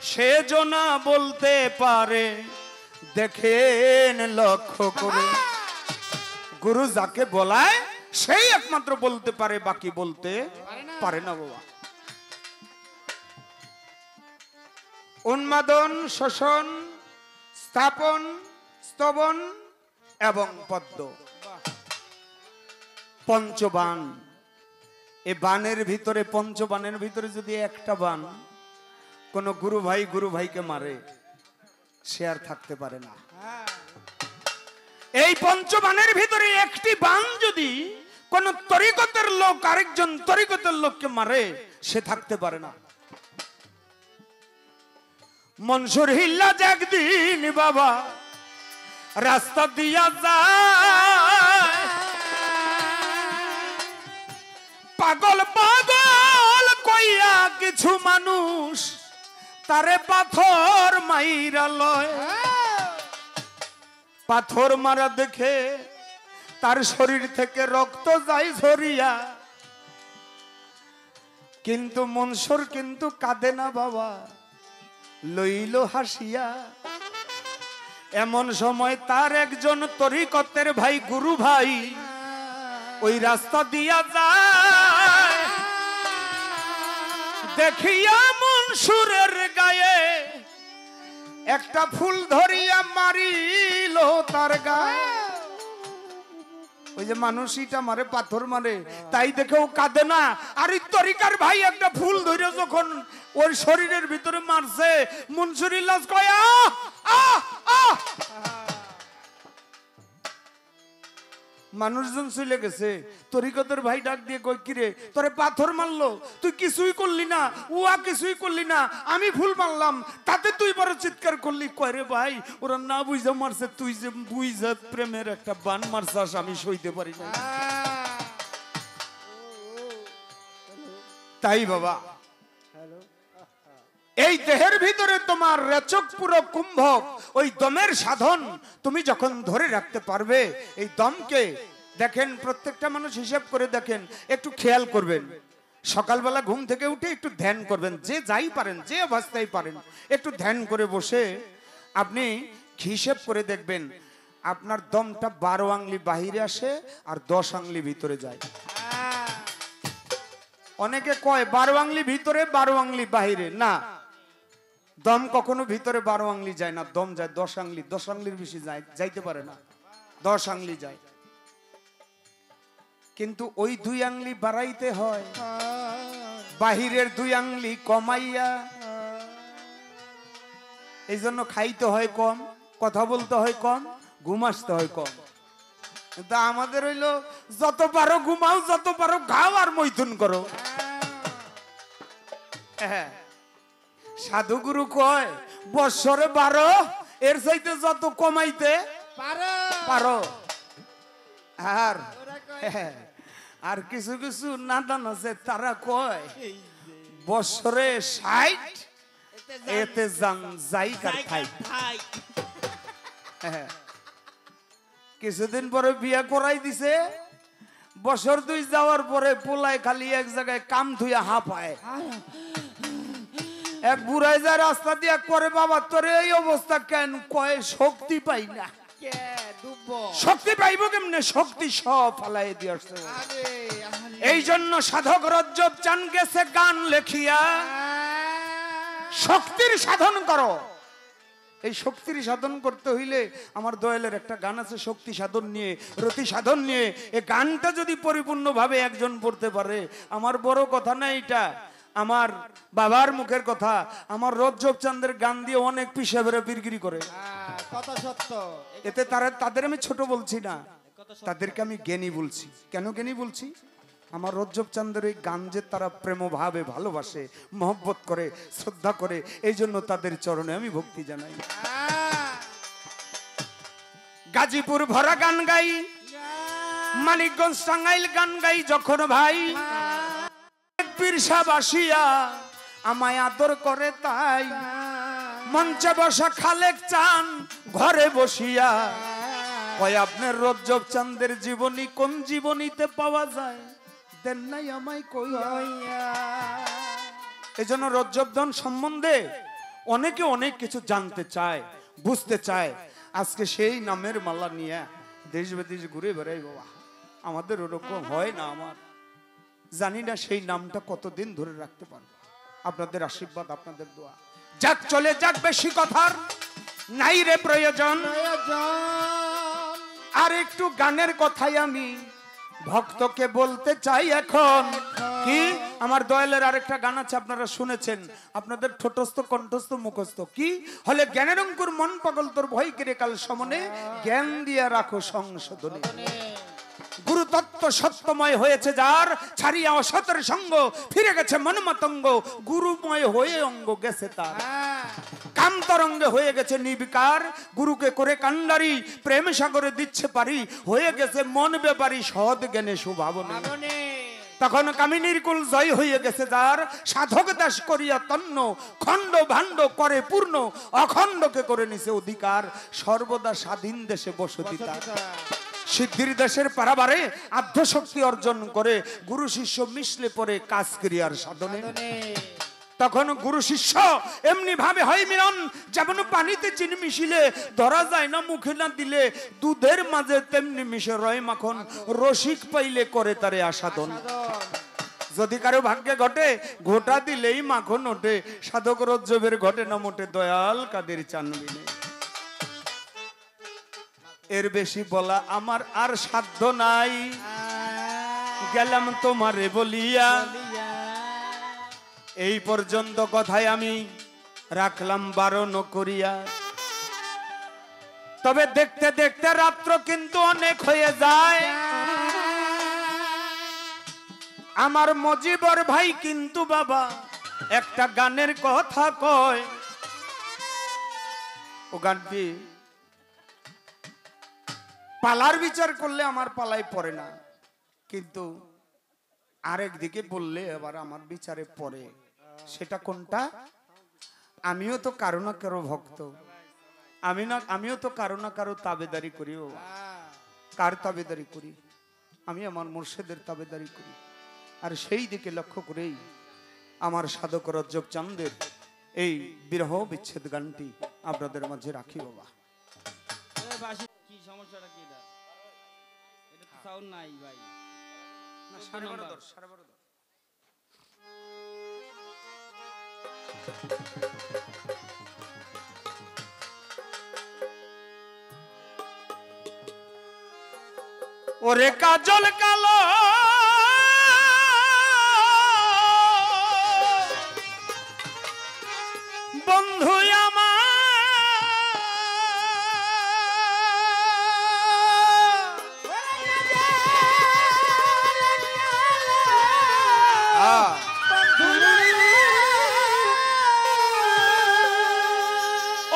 সে জনা বলতে পারে, দেখেন লক্ষ্য করে। গুরু যাকে বলায় সেই একমাত্র বলতে পারে, বাকি বলতে পারে না বাবা। উন্মাদন, শোষণ, স্থাপন, স্তবন এবং পদ্ম, পঞ্চবান। এই বানের ভিতরে, পঞ্চবানের ভিতরে যদি একটা বান কোন গুরু ভাইকে মারে, সে আর থাকতে পারে না। এই পঞ্চবানের ভিতরে একটি বান যদি কোন তরিকতের লোক আরেকজন তরিকতের লোককে মারে, সে থাকতে পারে না। মনসুর হিল্লাজ একদিন বাবা রাস্তা দিয়া যায়, পাগল পাগল কইয়া কিছু মানুষ তারে পাথর মাইরা লয়। পাথর মারা দেখে তার শরীর থেকে রক্ত যায় ঝরিয়া, কিন্তু মনসুর কিন্তু কাঁদে না বাবা, লইল হাসিয়া। এমন সময় তার একজন তরিকতের ভাই গুরু ভাই ওই রাস্তা দিয়া যায়, দেখিয়া মনসুরের গায়ে একটা ফুল ধরিয়া মারিল তার গায়ে। ওই যে মানুষটা মারে পাথর মারে, তাই দেখেও কাঁদে না। আর এই তরিকার ভাই একটা ফুল ধরে যখন ওর শরীরের ভিতরে মারছে, মনসুর ইল্লাজ কয় আহ আহ আহ। মানুষজন চলে গেছে, তরিকতের ভাই ডাক দিয়ে কই কিরে তোরে পাথর মারলো, তুই কিছুই করলি না, উয়া কিছুই করলি না, আমি ফুল মারলাম তাতে তুই বড় চিৎকার করলি। কয় রে ভাই ওরা না বুঝা মারছে, তুই যে বুঝা প্রেমের একটা বান মারছাস আমি সইতে পারি না। তাই বাবা এই দেহের ভিতরে তোমার রেচক পুরো কুম্ভক, ওই দমের সাধন তুমি যখন ধরে রাখতে পারবে, এই দমকে দেখেন প্রত্যেকটা মানুষ হিসাব করে দেখেন, একটু খেয়াল করবেন। সকালবেলা ঘুম থেকে উঠে একটু ধ্যান করবেন, যে যাই পারেন যে অবস্থায় পারেন একটু ধ্যান করে বসে আপনি হিসাব করে দেখবেন আপনার দমটা 12 আঙ্গুলি বাহিরে আসে আর 10 আঙ্গুলি ভিতরে যায়। অনেকে কয় 12 আঙ্গুলি ভিতরে 12 আঙ্গুলি বাহিরে, না, দম কখনো ভিতরে 12 আঙ্গুলি যায় না, দম যায় 10 আঙ্গুলি, 10 আঙ্গুলির বেশি যায় যাইতে পারে না, 10 আঙ্গুলি যায়। কিন্তু ওই 2 আঙ্গুলি বাড়াইতে হয়, বাহিরের 2 আঙ্গুলি কমাইয়া। এই জন্য খাইতে হয় কম, কথা বলতে হয় কম, ঘুম আসতে হয় কম। কিন্তু আমাদের হইলো যত পারো ঘুমাও, যত পারো খাও আর মৈথুন করো। হ্যাঁ, সাধুগুরু কয় বৎসরে 12, এর চাইতে যত কমাইতে পারো। আর কিছু কিছু নাদান আছে তারা কয় বৎসরে 60, এতে যাই কার খাই। কিছুদিন পরে বিয়ে করাই দিছে, বছর 2 যাওয়ার পরে পোলায় খালি এক জায়গায় কাম ধুইয়া হাঁপায়। এক বুড়াই যায় রাস্তা দিয়া করে বাবা তোরে এই অবস্থা কেন? কয় শক্তি পাই না। শক্তি পাইব কেমনে? শক্তি সব ফালাই দিয়ে আসছে। এই জন্য সাধক রজ্জব চান গেছে গান লেখিয়া, শক্তির সাধন করো। এই শক্তির সাধন করতে হইলে আমার দয়ালের একটা গান আছে শক্তি সাধন নিয়ে, রতি সাধন নিয়ে। এই গানটা যদি পরিপূর্ণভাবে একজন পড়তে পারে, আমার বড় কথা না, এটা আমার বাবার মুখের কথা। আমার রজ্জব চাঁদের গান দিয়ে অনেক পিসাবেরা বিরগিরি করে, কথা সত্য। এতে তাদের আমি ছোট বলছি না, তাদেরকে আমি জ্ঞানী বলছি। কেন জ্ঞানী বলছি? আমার রজ্জব চাঁদের এই গান যে তারা প্রেম ভাবে ভালোবাসে, মহব্বত করে, শ্রদ্ধা করে, এই জন্য তাদের চরণে আমি ভক্তি জানাই। গাজীপুর ভরা গান গাই, মানিকগঞ্জ টাঙ্গাইল গান গাই যখন ভাই, পীরসা বাসিয়া আমায় আদর করে তাই, মঞ্চে বসা খালেক চান ঘরে বসিয়া কয় আপনার রজ্জব চাঁদের জীবনী কোন জীবনীতে পাওয়া যায়, দেন নাই আমায় কইয়া। এই জন্য রজ্জবধন সম্বন্ধে অনেকে অনেক কিছু জানতে চায়, বুঝতে চায়। আজকে সেই নামের মালা নিয়ে দেশ বিদেশ ঘুরে বেড়াই বাবা, আমাদের ওরকম হয় না। আমার জানি না সেই নামটা কতদিন ধরে রাখতে পারবো। আপনাদের আশীর্বাদ, আপনাদের দোয়া। যাক চলে যাক, বেশি কথার নাই রে প্রয়োজন। আর একটু গানের কথাই আমি ভক্তকে বলতে চাই এখন। কি আমার দয়ালের আরেকটা গান আছে, আপনারা শুনেছেন, আপনাদের ঠোঁটস্থ কণ্ঠস্থ মুখস্থ। কি হলে জ্ঞানের অঙ্কুর মন পাগল তোর ভয় কেড়ে কাল সমনে, জ্ঞান দিয়া রাখো সংশোধনে। গুরু তত্ত্ব সত্যময় হয়েছে যার, ছাড়িয়া অসতের সঙ্গ ফিরে গেছে মনমতঙ্গ, গুরুময় হয়ে অঙ্গ গেছে তার। কাম তরঙ্গে হয়ে গেছে নির্বিকার, গুরুকে করে কান্ডারি, প্রেম সাগরে দিচ্ছে পারি, হয়ে গেছে মন ব্যাপারী, সৎ জ্ঞানে সুভাবনে। তখন কামিনীর কুল জয় হয়ে গেছে যার, সাধক দাস করিয়া তন্ন, খণ্ড ভাণ্ড করে পূর্ণ, অখণ্ডকে করে নিছে অধিকার, সর্বদা স্বাধীন দেশে বসতি তার। সিদ্ধির দেশের পারাবারে আধ্যাত্মশক্তি অর্জন করে, গুরু শিষ্য মিশলে পরে কাজ ক্রিয়ার সাধনে। তখন গুরু শিষ্য এমনি ভাবে হয় মিলন, যেমন পানিতে চিনি মিশিলে ধরা যায় না, মুখে না দিলে দুধের মাঝে তেমনি মিশে রয় মাখন, রসিক পাইলে করে তারে আসাধন। যদি কারো ভাগ্যে ঘটে ঘোটা দিলেই মাখন ওঠে, সাধক রজ্জবের ঘটে না মোটে, দয়াল কাদের চানবিনে। এর বেশি বলা আমার আর সাধ্য নাই, গেলাম তোমারে বলিয়া, এই পর্যন্ত কথায় আমি রাখলাম বারণ করিয়া। তবে দেখতে দেখতে রাত্র কিন্তু অনেক হয়ে যায়, আমার মজিবর ভাই কিন্তু বাবা একটা গানের কথা কয়। ও গানটি পালার বিচার করলে আমার পালাই পড়ে না, কিন্তু আরেক দিকে বললে আবার আমার বিচারে পড়ে। সেটা কোনটা? আমিও তো কারো না কারো ভক্ত, আমিও তো কারো না কারো তাবেদারি করি। ও কার তাবেদারি করি? আমি আমার মুর্শিদের তাবেদারি করি। আর সেই দিকে লক্ষ্য করেই আমার সাধক রজ্জব চাঁদের এই বিরহ বিচ্ছেদ গানটি আপনাদের মাঝে রাখি। বাবা কি সমস্যাটা কি? এটা তো সাউন্ড নাই ভাই। ওরে কাজল কালো বন্ধু আমার,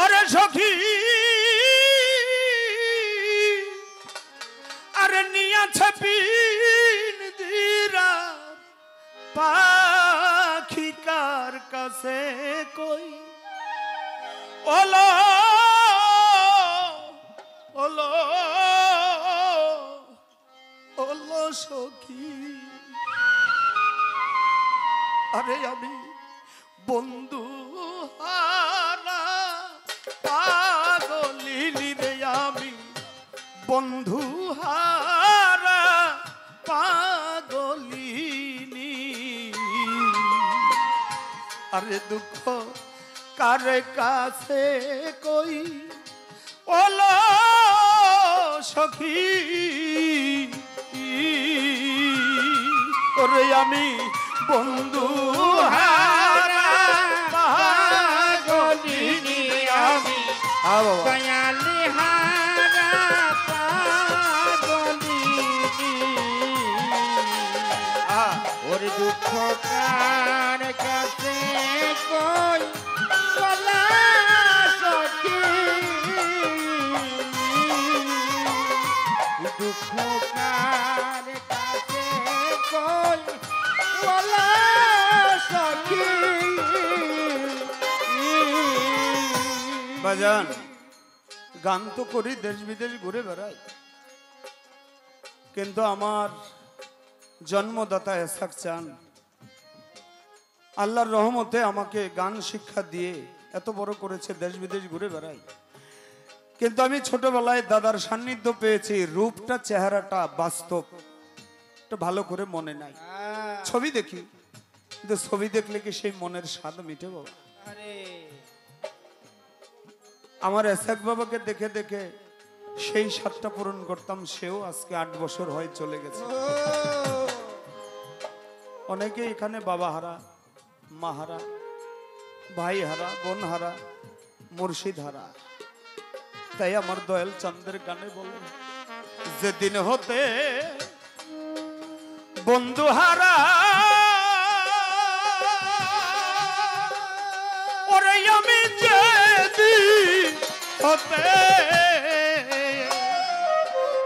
ওরে সখী আরে নিয়াছে পিন দিরা পাখি কার কাছে কই, ওলো ওলো ওলো সখী। আরে আমি বন্ধু হারা পাগলিনী রে, আমি বন্ধু হারা পাগলিনী। আরে দুঃখ কার কাছে কই, ওলো সখী। ওরে আমি বন্ধু হারা পাগলিনী, আমি দয়ালি হারা পাগলিনী, ওর দুঃখ কার কাছে কই, বলা সখী। দুঃখ কার কাছে কই, বলা সখী। বাজান গান তো করি, দেশ বিদেশ ঘুরে বেড়াই, কিন্তু আমার জন্মদাতা এসাক চান আল্লাহর রহমতে আমাকে গান শিক্ষা দিয়ে এত বড় করেছে, দেশ বিদেশ ঘুরে বেড়াই। কিন্তু আমি ছোটবেলায় দাদার সান্নিধ্য পেয়েছি, রূপটা চেহারাটা বাস্তব ভালো করে মনে নাই, ছবি দেখি, কিন্তু ছবি দেখলে কি সেই মনের স্বাদ মিটে বাবা? আমার এসাক বাবাকে দেখে দেখে সেই স্বাদটা পূরণ করতাম, সেও আজকে 8 বছর হয়ে চলে গেছে। অনেকে এখানে বাবা হারা, মা হারা, ভাই হারা, বোন হারা, মুর্শিদ হারা। তাই আমার দয়াল চন্দ্রের গানে বলে, যেদিন হতে বন্ধু হারা, ওরে আমি যে হতে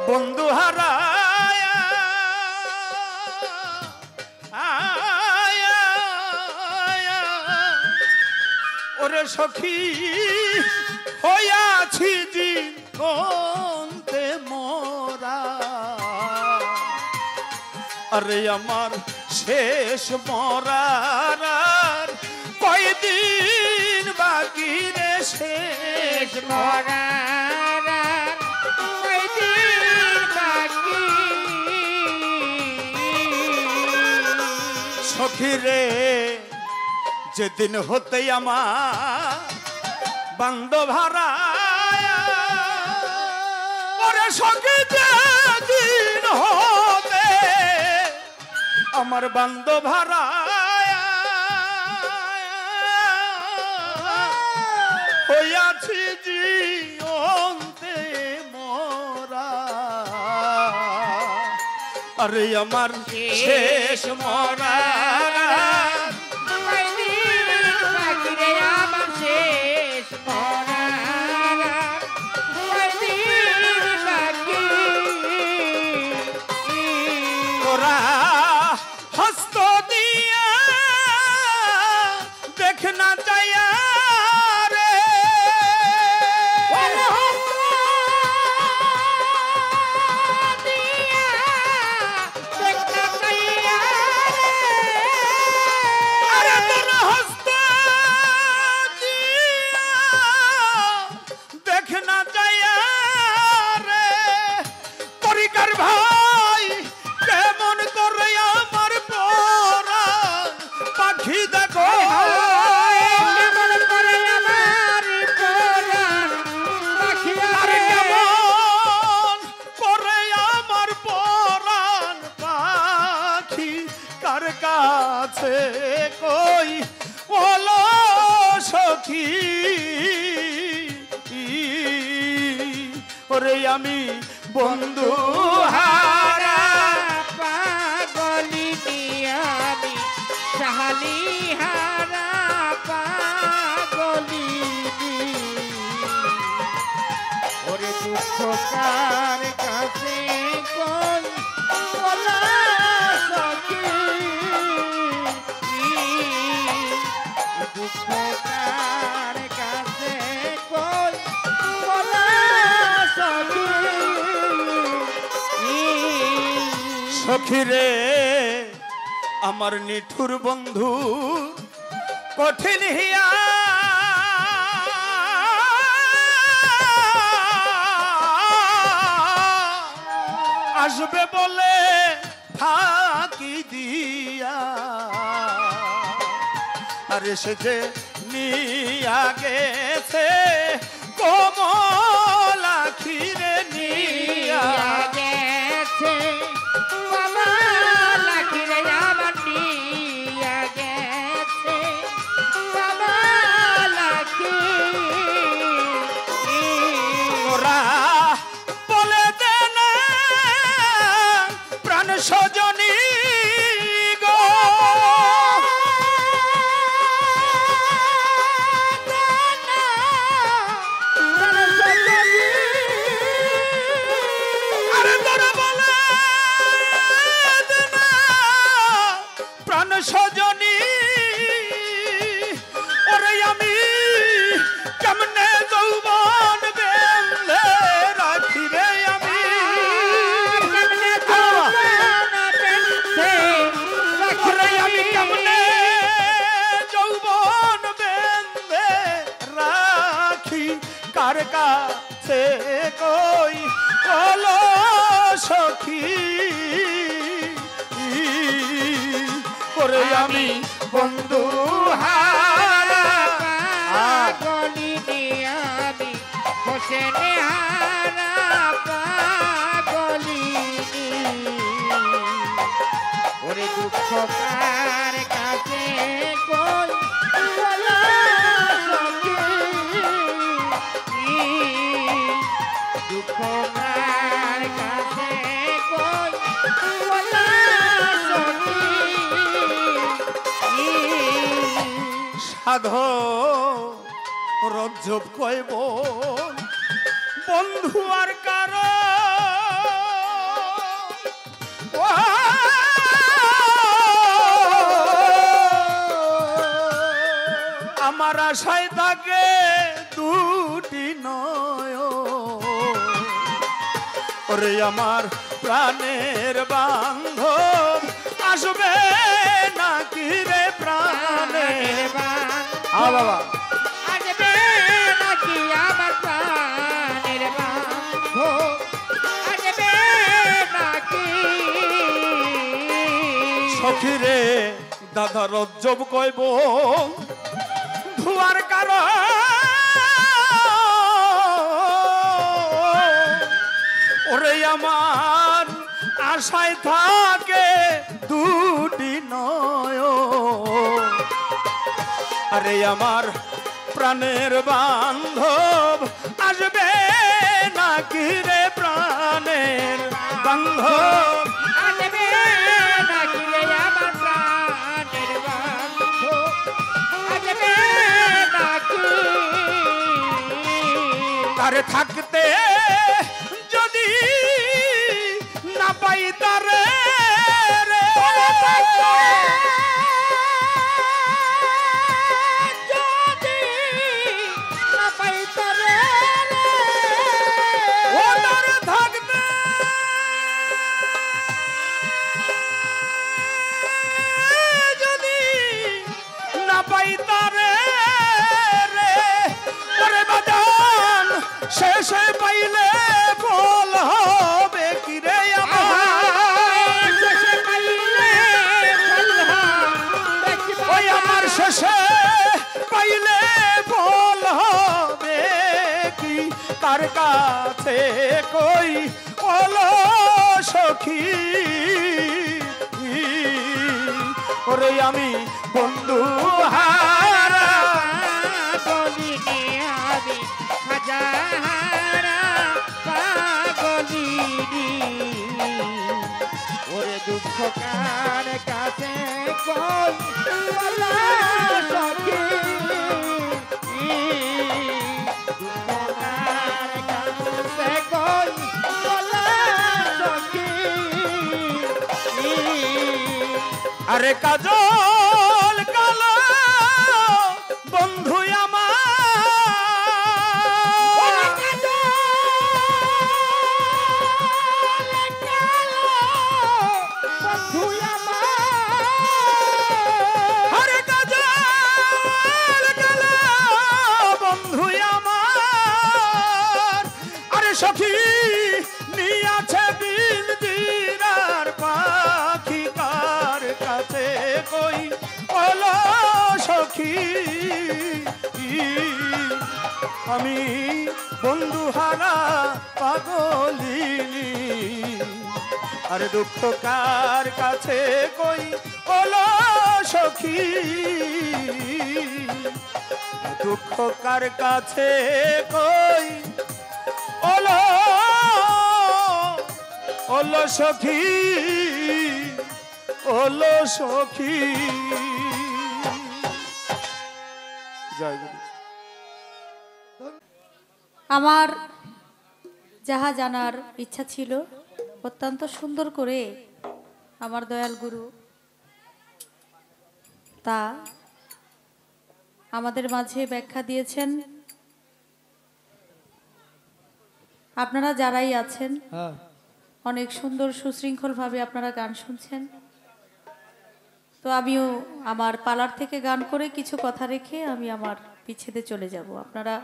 বন্ধু হারায়া ওরে সখী হইয়াছি জীবন্তে মোরা আরে আমার শেষ মরার আর কয়দিন বাকি রে শেষ মরার আর কয়দিন বাকি সখী রে যেদিন হতে আমার বান্ধব হারায়া ওরে সখী যেদিন হতে আমার বান্ধব হারায়া হইয়াছি জীবন্তে মোরা আরে আমার শেষ মরা আমার শেষ মরার আর কয়দিন বাকি তোরা হস্ত দিয়া দেখ না চাইয়া রে আরে তোরা হস্ত দিয়া দেখ না চাইয়া রে পরিকার ভাই কেমন করে আমার পরাণ পাখি দেখো কেমন করে আমার পরাণ পাখি আরে কেমন করে আমার পরাণ পাখি কার কাছে কই বলো সখী ওরে আমি বন্ধু হারা পাগলিনী আমি সাহালি হারা পাগলিনী ওরে দুঃখ কার কাছে কই বলা সখী দুঃখ কার কাছে কই বলা সখী সখী রে আমার নিঠুর বন্ধু কঠিন হিয়া আসবে বলে ফাঁকি দিয়া আরে সে যে নিয়া গেছে কমলা খিরে নিয়া গেছে বাবা লাখিরে আমার নিয়া গেছে বাবা লাখি ওরা বলে দে না প্রাণ সজনী গো আরে তোরা বলে দে না প্রাণ সজনী ওরে আমি কেমনে যৌবন বেঁধে রাখি রে আমি ওরে আমি কেমনে যৌবন বেঁধে রাখি কার কাছে কই বলো সখী ওরে আমি বন্ধু হারা পাগলিনী আমি বসে নেহারা পাগলিনী ওরে দুঃখ কার কাছে কই বলা সখী দুঃখ কার কাছে কই বলা সখী সাধ রজ্জব কয় বোন বন্ধু আর কারো আমার আশায় থাকে দুটি নয়ন ওরে আমার প্রাণের বান্ধব আসবে নাকি রে প্রাণের বাবা আসবে নাকি আমার প্রাণের বন্ধু আসবে নাকি সখী রে দাদা রজ্জব কইব ধুয়ার কারো ওরে আমার আশায় থাকে দুটি নয়ন আরে আমার প্রাণের বান্ধব আসবে নাকি রে প্রাণের বান্ধব আসবে নাকি রে আমার প্রাণের বন্ধু আসবে নাকি তারে থাকতে যদি না পাই তারে রে যদি না পাই তারে ও তারে থাকতে যদি না পাই তারে রে ওরে বাজান শেষে পাইলে ফল হবে কি রে আমার শেষে পাইলে ওই আমার শেষে পাইলে ফল হবে কি তার কাছে কই ওলো সখী ওরে আমি বন্ধু হারা পাগলিনী আমি হাজারা পাগলিনী ওরে দুঃখ কার কাছে কই বলা সখী দুঃখ কার কাছে কই বলা সখী আরে কাজল কালো বন্ধু আমার আরে কাজল কালো বন্ধু আমার আরে সখী নিয়াছে দিন দিনার পাখি কার কাছে কই ওলো সখী আমি বন্ধু হারা পাগলিনী আরে দুঃখ কার কাছে কই ওলো সখী দুঃখ কার কাছে কই ওলো ওলো সখী ওলো সখী জয় গুরু আমার যাহা জানার ইচ্ছা ছিল অত্যন্ত সুন্দর করে আমার দয়াল গুরু তা আমাদের মাঝে ব্যাখ্যা দিয়েছেন। আপনারা যারাই আছেন অনেক সুন্দর সুশৃঙ্খলভাবে আপনারা গান শুনছেন। তো আমিও আমার পালার থেকে গান করে কিছু কথা রেখে আমি আমার পিছেতে চলে যাব। আপনারা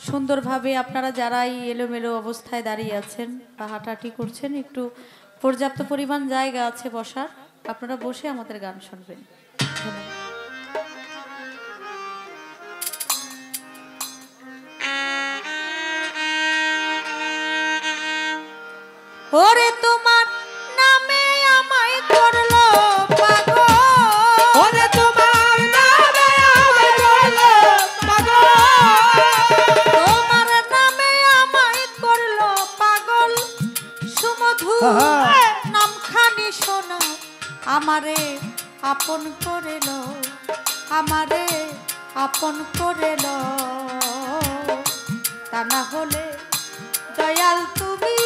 সুন্দরভাবে আপনারা যারাই এলোমেলো অবস্থায় দাঁড়িয়ে আছেন বা হাঁটাহাঁটি করছেন একটু পর্যাপ্ত পরিমাণ জায়গা আছে বসার, আপনারা বসে আমাদের গান শুনবেন। ধন্যবাদ। ওরে তোমার নামে আমায় করলো পাগল, ওরে তোমার নামে আমায় করলো পাগল, তোমার নামে আমায় করলো পাগল, সুমধু নামখানি শোনো আমারে আপন করে লো, আমারে আপন করে লো। তা না হলে দয়াল তুমি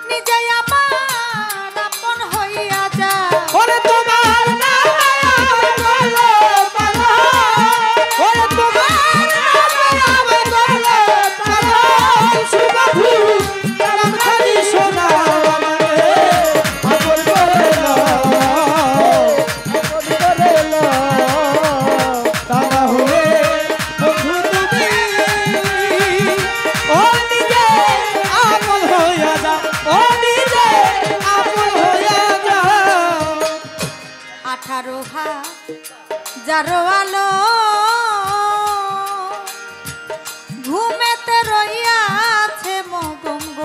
নিজে আমার আপন হইয়া যাও। ওরে তোমার নামে আমি করলে পাগল, ওরে তোমার নামে আমি করলে পাগল, সুবাধু নাম খালি শোনাও আমারে, আপন করে নাও, আপন করে নাও, তা না হলে বন্ধু তুমি ও নিজে আপন হইয়া যাও, ও নিজে আপন হইয়া যাও। 18 হাজার আলো ঘুমেতে রইয়াছে মগঙ্গ,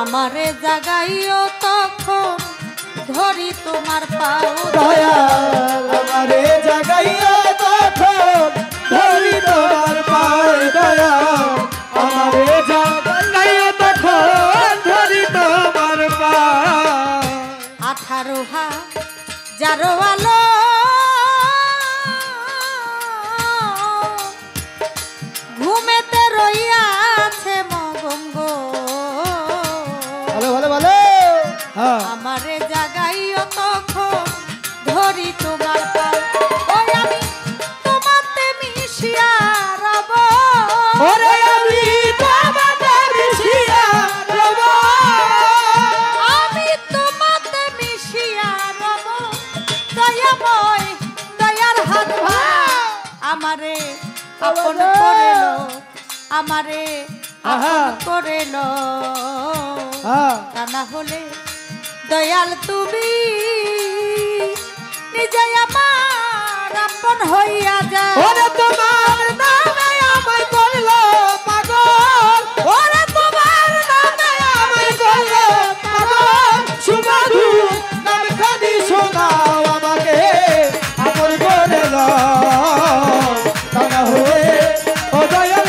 আমারে জাগাইও তখন ধরি তোমার পাও দয়াল আমারে জাগাইয়া তখন ধরি তোমার পায়ে, দয়াল আমারে জাগাইয়া তখন ধরি তোমার পায়ে। 18 হাজার আলো ঘুমেতে রইয়াছে মগঙ্গ, ভালো ভালো ভালো, হ্যাঁ আমারে জাগাইও তখন ধরি তোমার পাও। ওই আমি তোমাতে মিশিয়া রব, ওরে আমি তোমাতে মিশিয়া রব, আমি তোমাতে মিশিয়া রব, দয়াময় দয়ার হাত ধরে আমারে আপন করে লো, আমারে আপন করে লো। হ্যাঁ তা না হলে দয়াল তুমি নিজে আমার আপন হইয়া যাও। ওরে তোমার নামে আমায় করলো পাগল, ওরে তোমার নামে আমায় করলো পাগল, সুবাধু নাম খালি শোনাও আমাকে, আপন করে নাও, তা না হলে ও দয়াল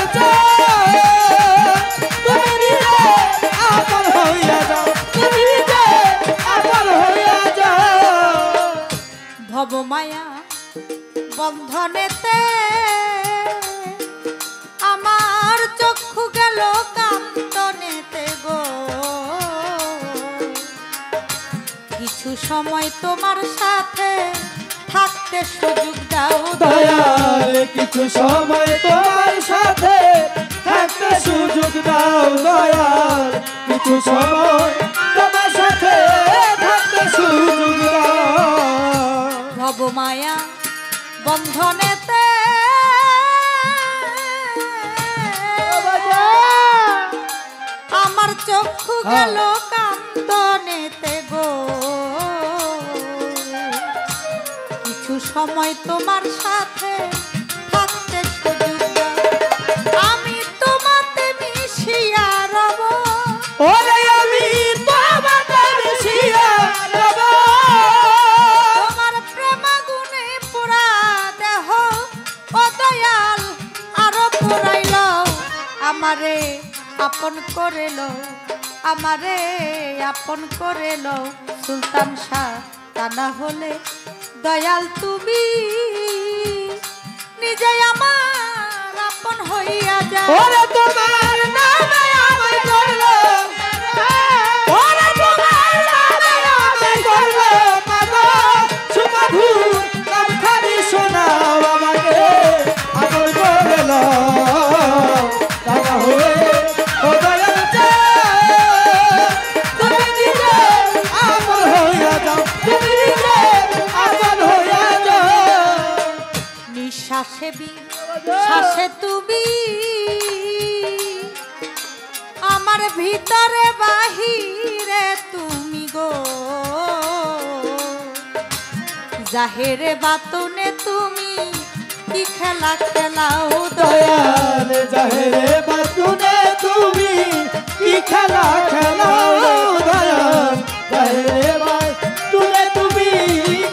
তুমি নিজে আপন হইয়া যাও, তুমি নিজে আপন হইয়া যাও। ভব মায়া বন্ধনেতে আমার চক্ষু গেল কান্তনেতে গো, কিছু সময় তোমার সাথে থাকতে সুযোগ দাও দয়াল কিছু সময় তোমার সাথে থাকতে সুযোগ দাও, দয়াল কিছু সময় তোমার সাথে থাকতে সুযোগ দাও। ভব মায়া বন্ধনেতে আমার চক্ষু গেল কান্দনেতে গো, কিছু সময় তোমার সাথে থাকতে সুযোগ দাও, আমি তোমাতে মিশিয়া রব, ওরে আমি তোমাতে মিশিয়া রব, তোমার প্রেম গুণে পুরা দেহ ও দয়াল আরো পুরাইল, আমারে আপন করে লো, আমারে আপন করে লো সুলতান শাহ। তা না হলে দয়াল তুমি নিজে আমার আপন হইয়া যাও। ওরে তোমার নামে আমায় করলো, ওরে তোমার নামে আমায় করলো পাগল, সুবাধু নাম খালি শোনাও আমাকে, আপন করে নাও, তা না হলে ও দয়াল তুমি নিজে আপন হইয়া যাও, তুমি নিজে আপন হইয়া যাও। নিঃশ্বাসে শ্বাসে তুমি আমার ভিতরে বাহিরে তুমি গো, জাহেরে বাতুনে তুমি কি খেলা খেলাও দয়াল জাহেরে বাতুনে তুমি কি খেলা খেলাও, দয়াল জাহেরে বাতুনে তুমি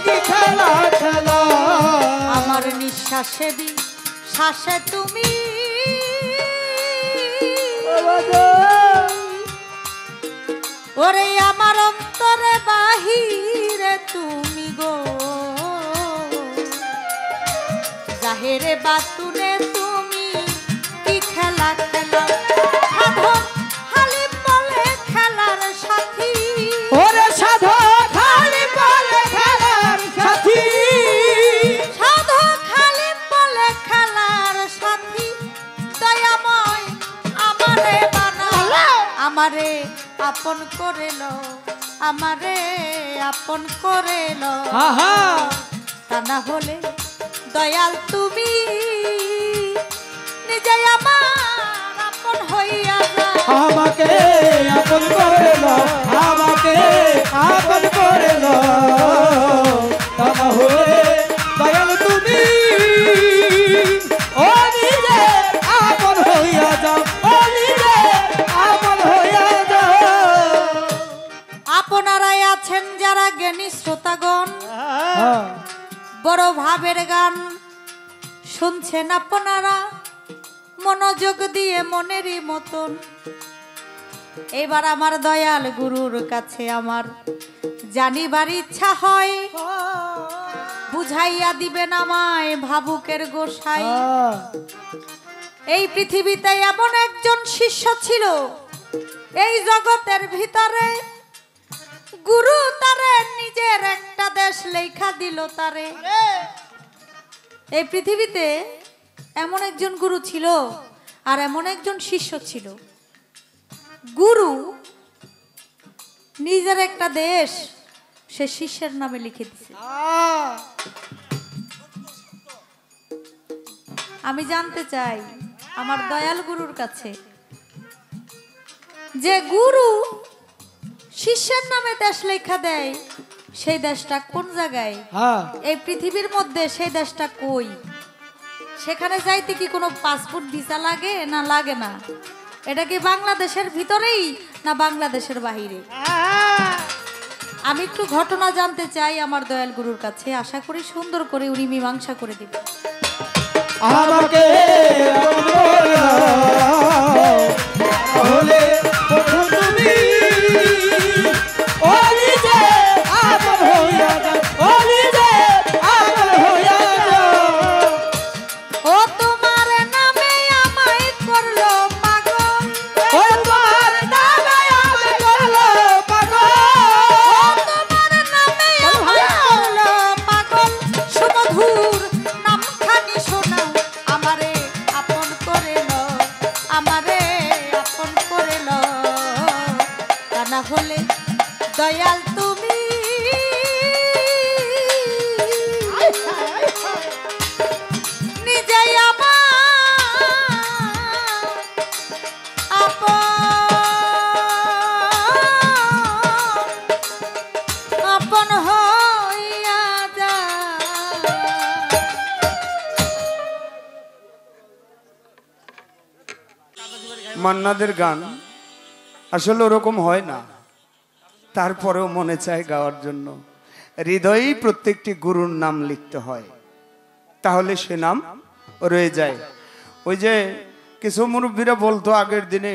কি খেলা খেলাও। আমার নিঃশ্বাসে শ্বাসে তুমি ওরে আমার অন্তরে বাহিরে তুমি গো, হেরে বাতুনে তুমি কি খেলা খেলা সাধক হালিম বলে খেলার সাথী ওরে সাধক খালি বলে খেলার সাথী সাধক হালিম বলে খেলার সাথী দয়াময় আমারে বানাও আমারে আপন করে লো আমারে আপন করে লো আহা তা না হলে দয়াল তুমি নিজে আমার আপন হইয়া যাও আমাকে আপন করে লো আমাকে আপন করে লো তাহা হলে দয়াল তুমি ও নিজে আপন হইয়া যাও ও নিজে আপন হইয়া যাও আপনারাই আছেন যারা জ্ঞানী শ্রোতাগণ হ্যাঁ বড় ভাবের গান শুনছেন আপনারা মনোযোগ দিয়ে মনেরই মতন এবার আমার দয়াল গুরুর কাছে আমার জানিবার ইচ্ছা হয় বুঝাইয়া দিবেন আমায় ভাবুকের গোসাই এই পৃথিবীতে এমন একজন শিষ্য ছিল এই জগতের ভিতরে গুরু তারে নিজের একটা দেশ লেখা দিল তারে এই পৃথিবীতে এমন একজন গুরু ছিল আর এমন একজন শিষ্য ছিল গুরু নিজের একটা দেশ সে শিষ্যের নামে লিখে দিছে আমি জানতে চাই আমার দয়াল গুরুর কাছে যে গুরু শিষ্যের নামে দেশ লেখা দেয় সেই দেশটা কোন জায়গায় হ্যাঁ এই পৃথিবীর মধ্যে সেই দেশটা কই সেখানে যাইতে কি কোনো পাসপোর্ট ভিসা লাগে না লাগে না এটা কি বাংলাদেশের ভিতরেই না বাংলাদেশের বাহিরে আমি একটু ঘটনা জানতে চাই আমার দয়াল গুরুর কাছে আশা করি সুন্দর করে উনি মীমাংসা করে দিবেন আমাকে আপন করে দাও তাহলে তুমি ও নিজে আপন হইয়া যাও ও নিজে আপন হইয়া যাও ও তোমার নামে আমায় করলো পাগল ও তোমার নামে আমায় করলো পাগল ও তোমার নামে আমায় করলো পাগল সুমধুর নামখানি শোনাও আমারে আপন করে লো আমারে আপন করে লো তা না হলে দয়াল তুমি নিজেই আমার আপন হইয়া যা মান্নাদের গান আসলে ওরকম হয় না, তারপরেও মনে চায় গাওয়ার জন্য। হৃদয়েই প্রত্যেকটি গুরুর নাম লিখতে হয়, তাহলে সে নাম রয়ে যায়। ওই যে কিছু মুরব্বীরা বলতো আগের দিনে,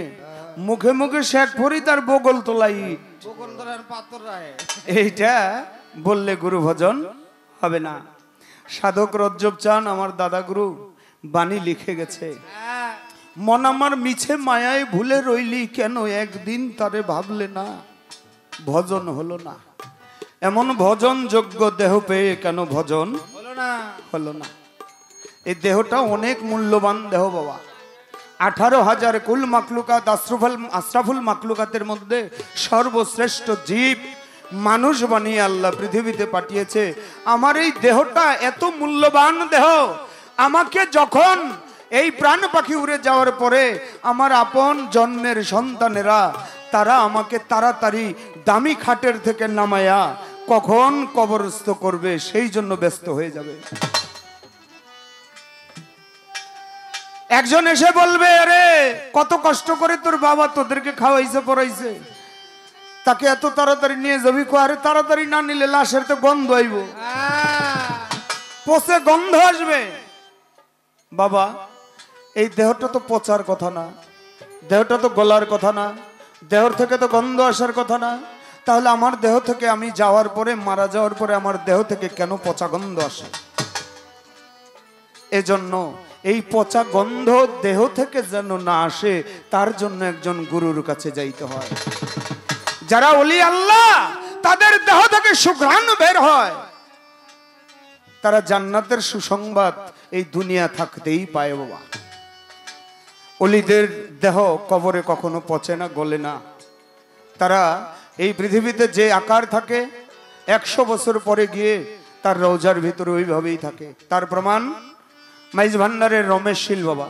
মুখে মুখে শেখ ফরিদ আর বগল তোলাই বকুলতলার পাথর রায়। এইটা বললে গুরু ভজন হবে না। সাধক রজ্জব চান আমার দাদা গুরু বাণী লিখে গেছে, মন আমার মিছে মায়ায় ভুলে রইলি কেন, একদিন তারে ভাবলে না, ভজন হলো না। এমন ভজন যোগ্য দেহ পেয়ে কেন ভজন হলো না। হলো না। এই দেহটা অনেক মূল্যবান দেহ বাবা। 18,000 কুল মাকলুকাত আশরাফুল মাকলুকাতের মধ্যে সর্বশ্রেষ্ঠ জীব মানুষ বানিয়ে আল্লাহ পৃথিবীতে পাঠিয়েছে। আমার এই দেহটা এত মূল্যবান দেহ, আমাকে যখন এই প্রাণ পাখি উড়ে যাওয়ার পরে আমার আপন জন্মের সন্তানেরা তারা আমাকে তাড়াতাড়ি দামি খাটের থেকে নামায়া কখন কবরস্থ করবে সেই জন্য ব্যস্ত হয়ে যাবে। একজন এসে বলবে, আরে কত কষ্ট করে তোর বাবা তোদেরকে খাওয়াইছে পড়াইছে, তাকে এত তাড়াতাড়ি নিয়ে যাবি? আরে তাড়াতাড়ি না নিলে লাশের তো গন্ধ আইব, পচে গন্ধ আসবে। বাবা এই দেহটা তো পচার কথা না, দেহটা তো গলার কথা না, দেহর থেকে তো গন্ধ আসার কথা না, তাহলে আমার দেহ থেকে আমি যাওয়ার পরে মারা যাওয়ার পরে আমার দেহ থেকে কেন পচা গন্ধ আসে? এজন্য এই পচা গন্ধ দেহ থেকে যেন না আসে, তার জন্য একজন গুরুর কাছে যাইতে হয়। যারা ওলি আল্লাহ, তাদের দেহ থেকে সুঘ্রাণ বের হয়, তারা জান্নাতের সুসংবাদ এই দুনিয়া থাকতেই পায় বাবা। ওলিদের দেহ কবরে কখনো পচে না, গলে না। তারা এই পৃথিবীতে যে আকার থাকে 100 বছর পরে গিয়ে তার রওজার ভিতরে ওইভাবেই থাকে। তার প্রমাণ মাইজ ভান্ডারের রমেশ শীল বাবা,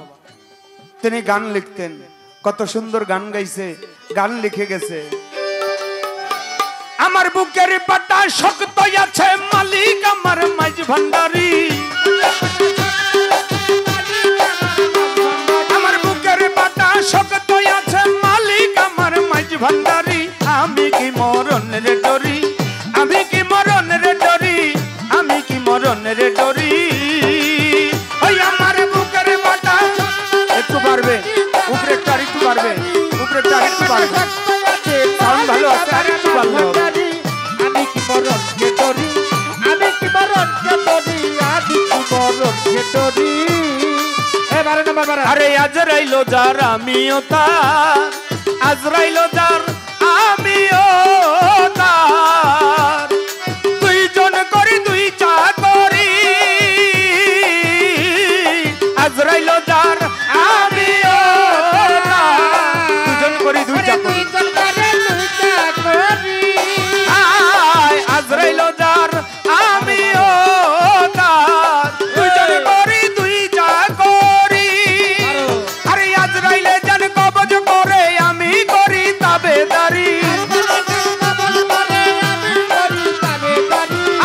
তিনি গান লিখতেন, কত সুন্দর গান গাইছে, গান লিখে গেছে। আমার বুকের পাটা শক্ত আছে, মালিক আমার মাইজ ভান্ডারি। আমার বুকের পাটা শক্ত আছে, মালিক আমার মাইজ ভান্ডারি। আমি কি মরণ রে ডরি, আমি কি মরণ রে ডরি, আমি কি মরণ রে ডরি। ওই আমার বুকের পাটা একটু পারবে, উপরে টার একটু পারবে, উপরে টার একটু পারবে, সাউন্ড ভালো আছে, আর একটু ভালো হবে। আমি কি মরণ কে ডরি, আমি কি মরণ কে ডরি, আমি কি মরণ কে ডরি। এবারে না বাবা, আরে আজরাইলো যার আমিও তার, আজরাইলো যার আমিও তার, দুইজন করি দুই চাকরি। আজরাইলো যার আমিও তার, দুজন করি দুই চাকরি। আজরাইলো যার আমিও তার, দুজন করি দুই চাকরি। আরে আজরাইলে জান কবজ করে, আমি করি তাবেদারি।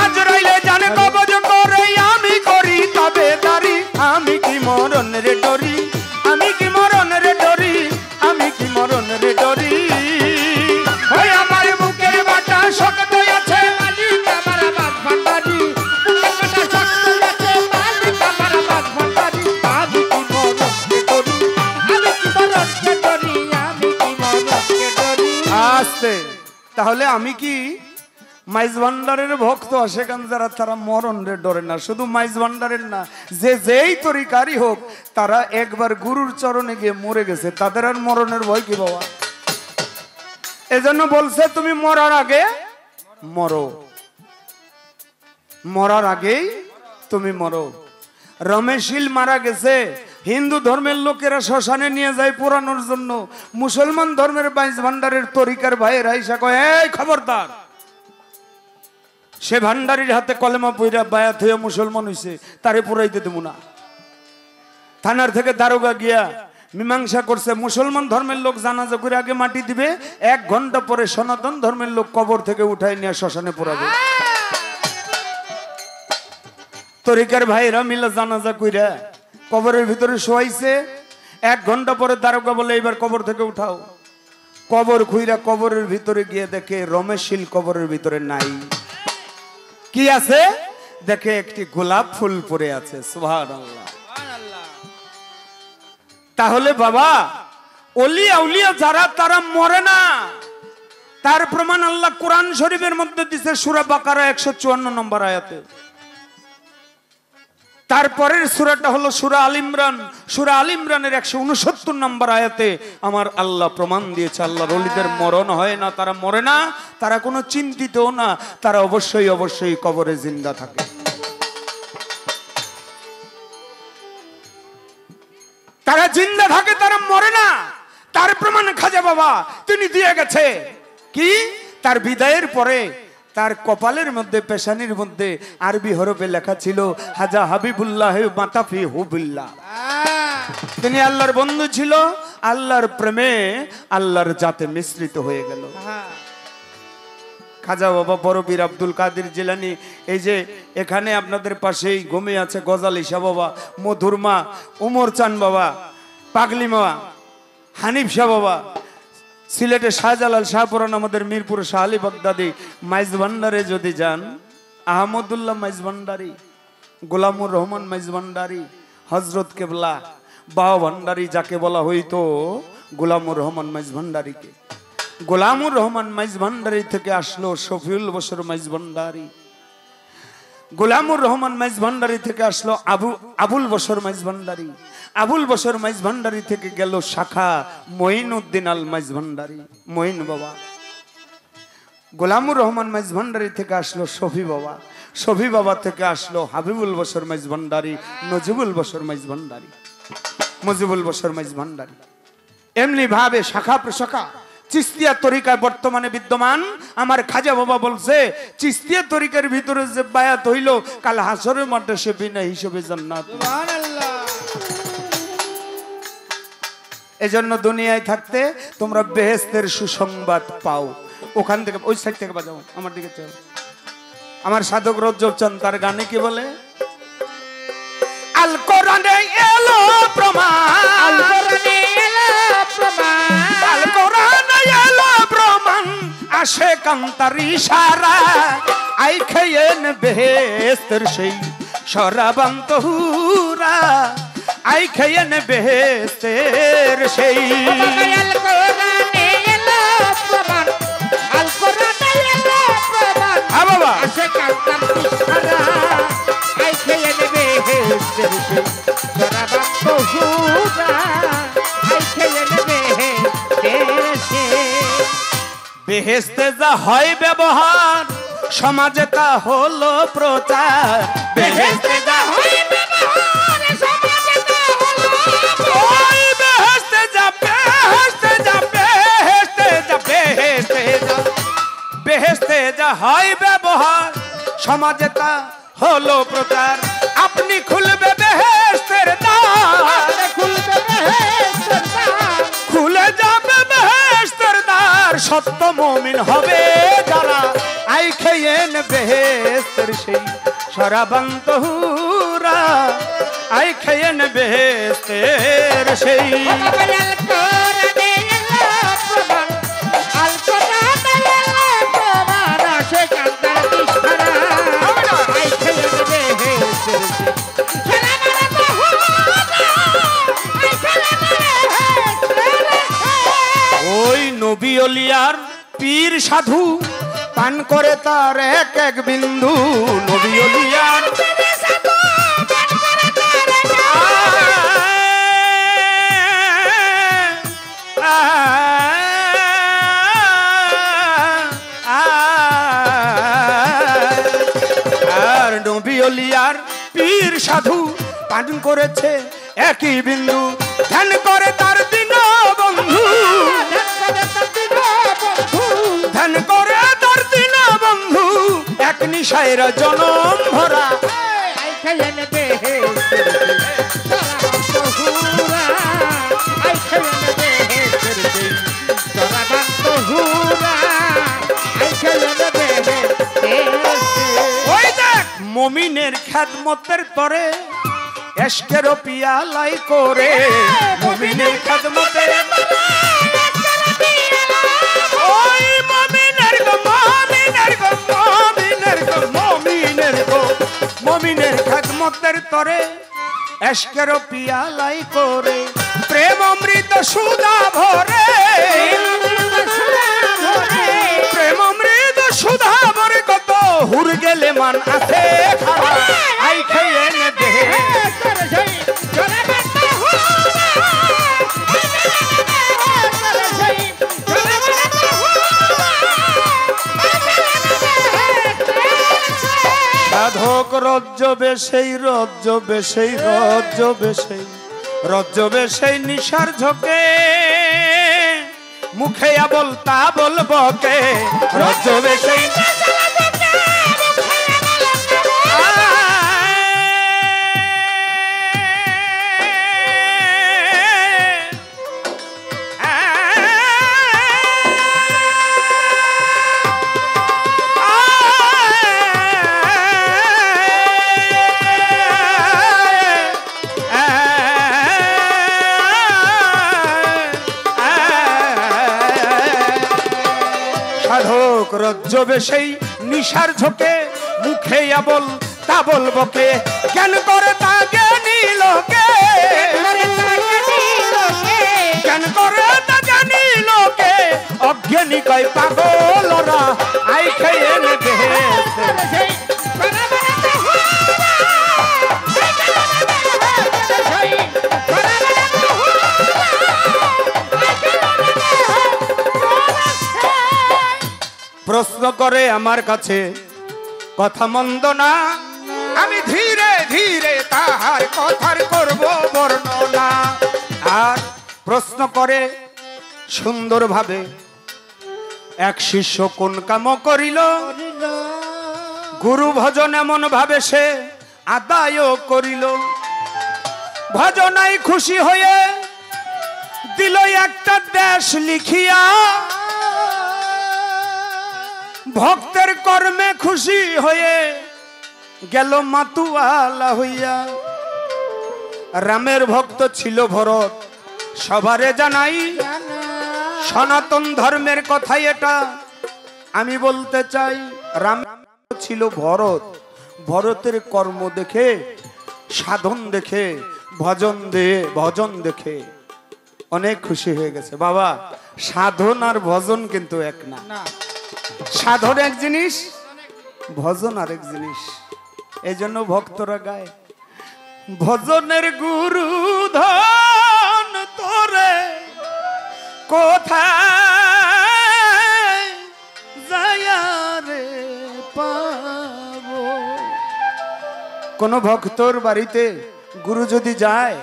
আজরাইলে জান কবজ করে, আমি করি তাবেদারি। আমি কি মরণ রে ডরি, আমি কি মরণ রে ডরি, আমি কি মরণ রে ডরি। ওই আমার বুকের বাটা শক্ত আছে, মালিক আমার বাস ভান্ডারি। বুকের বাটা শক্ত আছে, মালিক আমার বাস ভান্ডারি। আমি কি মরণ রে ডরি, আমি কি মরণ রে ডরি, আমি কি মরণ রে ডরি। আস্তে, তাহলে আমি কি মাইজ ভান্ডারের ভক্ত, সেখানে যারা তারা মরণ রে ডরে না। শুধু মাইজ ভান্ডারের না, যে যেই তরিকারই হোক, তারা একবার গুরুর চরণে গিয়ে মরে গেছে, তাদের আর মরণের ভয় কি বাবা। এজন্য বলছে তুমি মরার আগে মরো, মরার আগেই তুমি মরো। রমেশশীল মারা গেছে, হিন্দু ধর্মের লোকেরা শ্মশানে নিয়ে যায় পোড়ানোর জন্য। মুসলমান ধর্মের মাইজ ভান্ডারের তরিকার ভাইয়ের আইসা কয়, এই খবরদার, সে ভান্ডারির হাতে কলেমা পইরা বায়াত হয়ে মুসলমান হইছে, তারে পুরাইতে দেব না। থানার থেকে দারোগা গিয়া মীমাংসা করছে, মুসলমান ধর্মের লোক জানাজা করে আগে মাটি দিবে, 1 ঘন্টা পরে সনাতন ধর্মের লোক কবর থেকে উঠাই নিয়ে শ্মশানে পোড়াবে। তরিকার ভাইরা মিলে জানাজা কইরা কবরের ভিতরে শোয়াইছে। 1 ঘন্টা পরে দারোগা বলে, এবার কবর থেকে উঠাও। কবর খুইরা কবরের ভিতরে গিয়ে দেখে রমেশশীল কবরের ভিতরে নাই। কি আছে দেখে, একটি গোলাপ ফুল পড়ে আছে। সুবহানাল্লাহ। তাহলে বাবা, ওলি আউলিয়া যারা, তারা মরে না, তার প্রমাণ আল্লাহ কোরআন শরীফের মধ্যে দিছে সূরা বাকারা 154 নম্বর আয়াতে। তারপরের সূরাটা হলো সূরা আল ইমরান, সূরা আল ইমরানের 169 নম্বর আয়াতে আমার আল্লাহ প্রমাণ দিয়েছে আল্লাহর ওলিদের মরণ হয় না, তারা মরে না, তারা কোনো চিন্তিতও না, তারা অবশ্যই অবশ্যই কবরে জিন্দা থাকে। তারা জিন্দা থাকে, তারা মরে না। তার প্রমাণ খাজা বাবা তিনি দিয়ে গেছে। কি? তার বিদায়ের পরে তার কপালের মধ্যে, পেশানির মধ্যে আরবি হরফে লেখা ছিল হাজা হাবিবুল্লাহ মাতাফি হুবিল্লাহ। তিনি আল্লাহর বন্ধু ছিল, আল্লাহর প্রেমে আল্লাহর জাতে মিশ্রিত হয়ে গেল। খাজা বাবা বড় পীর আব্দুল কাদের জিলানী, এই যে এখানে আপনাদের পাশেই ঘুমিয়ে আছে গজালি শাহ বাবা, মধুর মা, উমর চান বাবা, পাগলি মা, হানিফ শাহ বাবা, সিলেটে শাহজালাল শাহপুরান, আমাদের মিরপুরে শাহ আলী বাগদাদি। মাইজ ভান্ডারে যদি যান, আহমদুল্লাহ মাইজ ভান্ডারি, গোলামুর রহমান মাইজ ভান্ডারি, হজরত কেবলা বাহ ভান্ডারি যাকে বলা হইতো, গোলামুর রহমান মাইজ ভান্ডারিকে। গোলামুর রহমান মাইজ ভান্ডারি থেকে আসলো শফিউল বশর মাইজ ভান্ডারি। গোলামুর রহমান মাইজ ভান্ডারি থেকে আসলো আবুল বশর মাইজ ভান্ডারি, আবুল বশর মাইজ ভান্ডারি থেকে গেল শাখা মঈনুদ্দিন আল মাইজ ভান্ডারি, মঈন বাবা। গোলামুর রহমান মাইজ ভান্ডারি থেকে আসলো শফি বাবা, শফি বাবা থেকে আসলো হাবিবুল বশর মাইজ ভান্ডারি, নজিবুল বশর মাইজ ভান্ডারি, মজিবুল বশর মাইজ ভান্ডারি। এমনি ভাবে শাখা প্রশাখা চিস্তিয়া তরিকায় বর্তমানে বিদ্যমান। আমার খাজা বাবা বলছে চিস্তিয়া তরিকার ভিতরে যে বায়াত হইল কাল হাসরের মাঠে সে বিনা হিসেবে জান্নাত। এজন্য দুনিয়ায় থাকতে তোমরা বেহেশতের সুসংবাদ পাও। ওখান থেকে ওই সাইড থেকে বাজাও, আমার দিকে চাও। আমার সাধক রজ্জব চান তার গানে কি বলে, আল কোরআনে এলো প্রমাণ, আল কোরআনে এলো প্রমাণ, আল কোরআনে এলো প্রমাণ, আসে কান্তার ইশারা, আই খেয়েন বেহেশতের সেই শরাবান্ত হুরা, আই খেয়েন বেহেশতের সেই। আল কোরআনে এলো প্রমাণ, আল কোরআনে এলো প্রমাণ, হ্যাঁ বাবা, আসে কান্তার ইশারা, আই খেয়েন বেহেশতের সেই শরাবান্ত হুরা, আই খেয়েন বেহেশতের সেই। বেহেশতে যা হয় ব্যবহার সমাজে তা হলো প্রচার, বেহেশতে যা হয় ব্যবহার সমাজে তা হলো প্রচার, বেহেশতে যা বেহেশতে যা বেহেশতে যা বেহেশতে যা বেহেশতে যা হয় ব্যবহার সমাজে তা হলো প্রচার। আপনি খুলবে বেহেশতের দ্বার, খুলবে বেহেশতের দ্বার, খুলে যাবে বেহেশতের দ্বার, সত্য মুমিন হবে যারা, আই খেয়েন বেহেশতের সেই শরাবান্ত হুরা, আই খেয়েন বেহেশতের সেই। আল কোরআনে এলো প্রমাণ, আল কোরআনে এলো প্রমাণ, আসে কান্তার ইশারা, আই খেয়েন বেহেশতের সেই শরাবান্ত হুরা, আই খেয়েন বেহেশতের সেই। ওই নবী ওলিয়ার পীর সাধু পান করে তার এক এক বিন্দু, নবী ওলিয়ার পীর সাধু পান করে তার এক আর নবী ওলিয়ার পীর সাধু পান করেছে একই বিন্দু, ধ্যান করে তার দিন বন্ধু, ধ্যান করে তার দিন বন্ধু, এক নিশায়ের জনম ভরা, আই খেয়েন বেহেশতের শরাবান্ত হুরা, আই খেয়েন বেহেশতের শরাবান্ত হুরা, আই খেয়েন বেহেশতের। ওই দেখ মুমিনের খেদমতের তরে এশকের পিয়ালাই করে, মুমিনের খেদমতের ওই মুমিনের গো মুমিনের গো মুমিনের গো মুমিনের গো মুমিনের খেদমতের তরে এশকের পিয়ালাই করে, প্রেম অমৃত সুধা ভরে, প্রেম অমৃত সুধা ভরে, কত হুর গেলে মান আছে খাওয়া, আই খেয়েন বেহেশতের সেই শরাবান্ত হুরা, আই খেয়েন বেহেশতের সেই শরাবান্ত হুরা, আই খেয়েন বেহেশতের সেই। সাধক রজ্জবে সেই রজ্জবে সেই রজ্জবে সেই রজ্জবে সেই নিশার ঝোঁকে, মুখে আবল তা বলব কে, রজ্জবে সেই রজ্জবে সেই নিশার ঝোঁকে, মুখে আবল তা বলবো কে, জ্ঞান করে তা জ্ঞানী লোকে, জ্ঞান করে তা জ্ঞানী লোকে, অজ্ঞানী কয় পাগলরা, আই খেয়েন বেহেশতের সেই শরাবান্ত হুরা। প্রশ্ন করে আমার কাছে কথা মন্দ না, আমি ধীরে ধীরে তাহার কথার করব বর্ণনা। আর প্রশ্ন করে সুন্দরভাবে, এক শিষ্য কোন কাম করিল, গুরু ভজন এমন ভাবে সে আদায় করিল। ভজনাই খুশি হয়ে দিল একটা দেশ লিখিয়া, ভক্তের কর্মে খুশি হয়ে গেল মাতুয়ালা হইয়া। রামের ভক্ত ছিল ভরত, সবারে জানাই, সনাতন ধর্মের কথাই এটা আমি বলতে চাই। রাম ছিল ভরত, ভরতের কর্ম দেখে, সাধন দেখে, ভজন দেখে অনেক খুশি হয়ে গেছে। বাবা, সাধন আর ভজন কিন্তু এক না। সাধন এক জিনিস, ভজন আরেক জিনিস। এই জন্য ভক্তরা গায়, ভজনের গুরু ধন তোরে কোথায় যায়া রে পাবো। কোন ভক্তর বাড়িতে গুরু যদি যায়,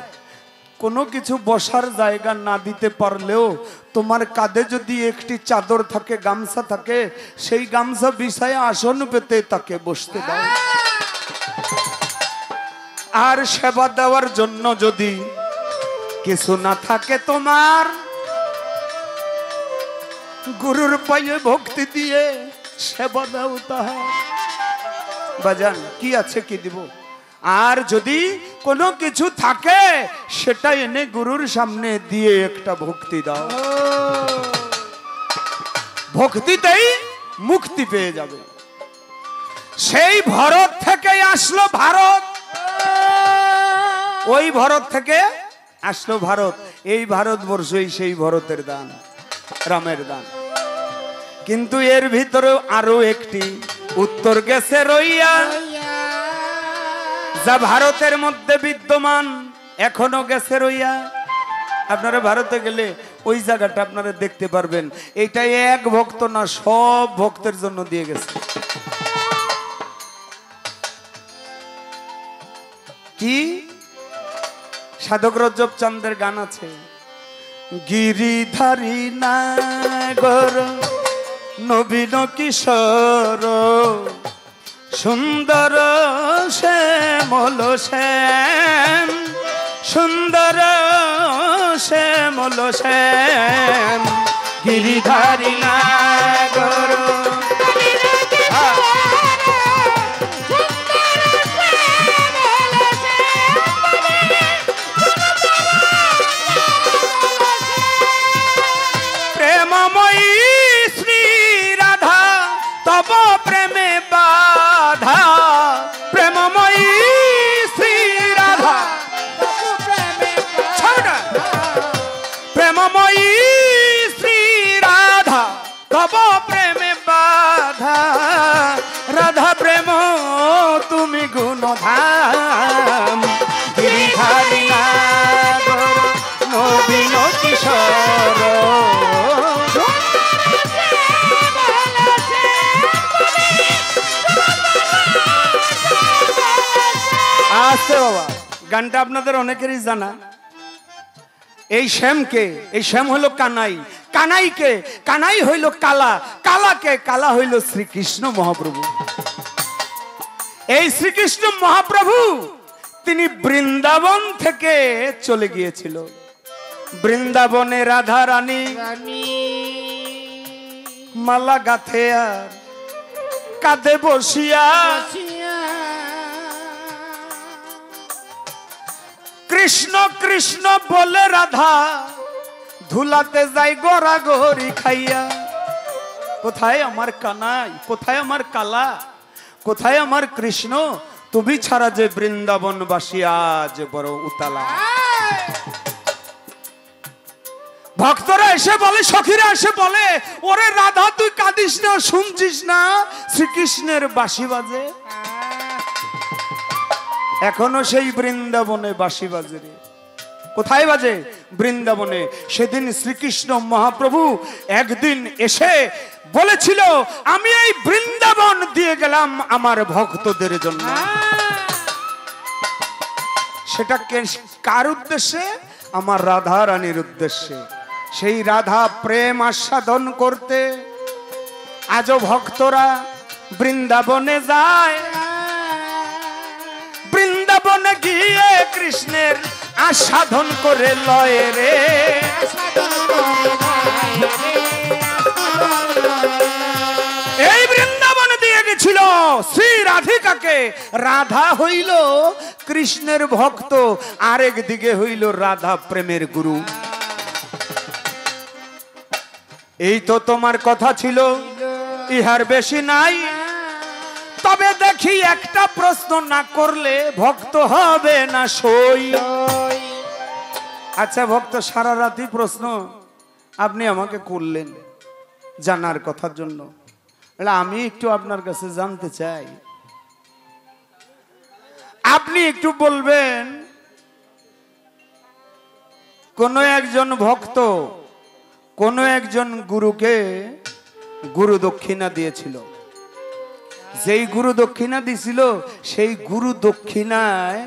কোনো কিছু বসার জায়গা না দিতে পারলেও তোমার কাঁধে যদি একটি চাদর থাকে, গামছা থাকে, সেই গামছা বিছায় আসন পেতে তাকে বসতে দাও। আর সেবা দেওয়ার জন্য যদি কিছু না থাকে তোমার, গুরুর পায়ে ভক্তি দিয়ে সেবা দাও তাহার। বাজান কি আছে কি দিব। আর যদি কোনো কিছু থাকে সেটা এনে গুরুর সামনে দিয়ে একটা ভক্তি দাও, ভক্তিতেই মুক্তি পেয়ে যাবে। সেই ভরত থেকে আসলো ভারত, ওই ভরত থেকে আসলো ভারত। এই ভারতবর্ষই সেই ভরতের দান, রামের দান। কিন্তু এর ভিতরে আরো একটি উত্তর গেছে রইয়া, যা ভারতের মধ্যে বিদ্যমান এখনো গেছে রইয়া। আপনারা ভারতে গেলে ওই জায়গাটা আপনারা দেখতে পারবেন। এইটাই এক ভক্ত না, সব ভক্তের জন্য দিয়ে গেছে। কি সাধক রজব চাঁদের গান আছে, গিরিধারী নাগর নবীন কিশোর সুন্দর শ্যামল শ্যাম, সুন্দর শ্যামল শ্যাম, গিরিধারী নাগর। প্রেমময়ী শ্রী রাধা তব প্রেমে বাধা, প্রেমময়ী শ্রী রাধা, প্রেমময়ী শ্রী রাধা তব প্রেমে বাধা, রাধা প্রেম তুমি গুণধাম, গিরিধারী নাগর নবীন কিশোর। আসতে বাবা, গানটা আপনাদের অনেকেরই জানা। এই শ্যামকে, এই শ্যাম হইল কানাই, কানাইকে, কানাই হইল কালা, কালাকে, কালা হইল শ্রীকৃষ্ণ মহাপ্রভু। এই শ্রীকৃষ্ণ মহাপ্রভু তিনি বৃন্দাবন থেকে চলে গিয়েছিল। বৃন্দাবনে রাধা রানী মালা গাথে আর কাঁধে বসিয়া, কৃষ্ণ কৃষ্ণ বলে রাধা ধুলাতে যাই গড়াগড়ি খাইয়া। কোথায় আমার কানাই, কোথায় আমার কালা, কোথায় আমার কৃষ্ণ, তুমি ছাড়া যে বৃন্দাবনবাসী আজ বড় উতালা। ভক্তরা এসে বলে, সখীরা এসে বলে, ওরে রাধা তুই কাঁদিস না, শুনছিস না শ্রীকৃষ্ণের বাঁশি বাজে। এখনো সেই বৃন্দাবনে বাঁশি বাজে রে। কোথায় বাজে? বৃন্দাবনে। সেদিন শ্রীকৃষ্ণ মহাপ্রভু একদিন এসে বলেছিল, আমি এই বৃন্দাবন দিয়ে গেলাম আমার ভক্তদের জন্য। সেটা কার উদ্দেশ্যে? আমার রাধা রানীর উদ্দেশ্যে। সেই রাধা প্রেম আস্বাদন করতে আজও ভক্তরা বৃন্দাবনে যায়। বৃন্দাবনে গিয়ে কৃষ্ণের আস্বাদন করে লয় রে। এই বৃন্দাবন দিয়ে গেছিল শ্রী রাধিকাকে। রাধা হইল কৃষ্ণের ভক্ত, আরেক দিকে হইল রাধা প্রেমের গুরু। এই তো তোমার কথা ছিল, ইহার বেশি নাই। তবে দেখি একটা প্রশ্ন না করলে ভক্ত হবে না সই। আচ্ছা ভক্ত, সারা রাতই প্রশ্ন আপনি আমাকে করলেন জানার কথার জন্য। আমি একটু আপনার কাছে জানতে চাই, আপনি একটু বলবেন কোন একজন ভক্ত কোন একজন গুরুকে গুরু দক্ষিণা দিয়েছিল। যেই গুরু দক্ষিণা দিছিল সেই গুরু দক্ষিণায়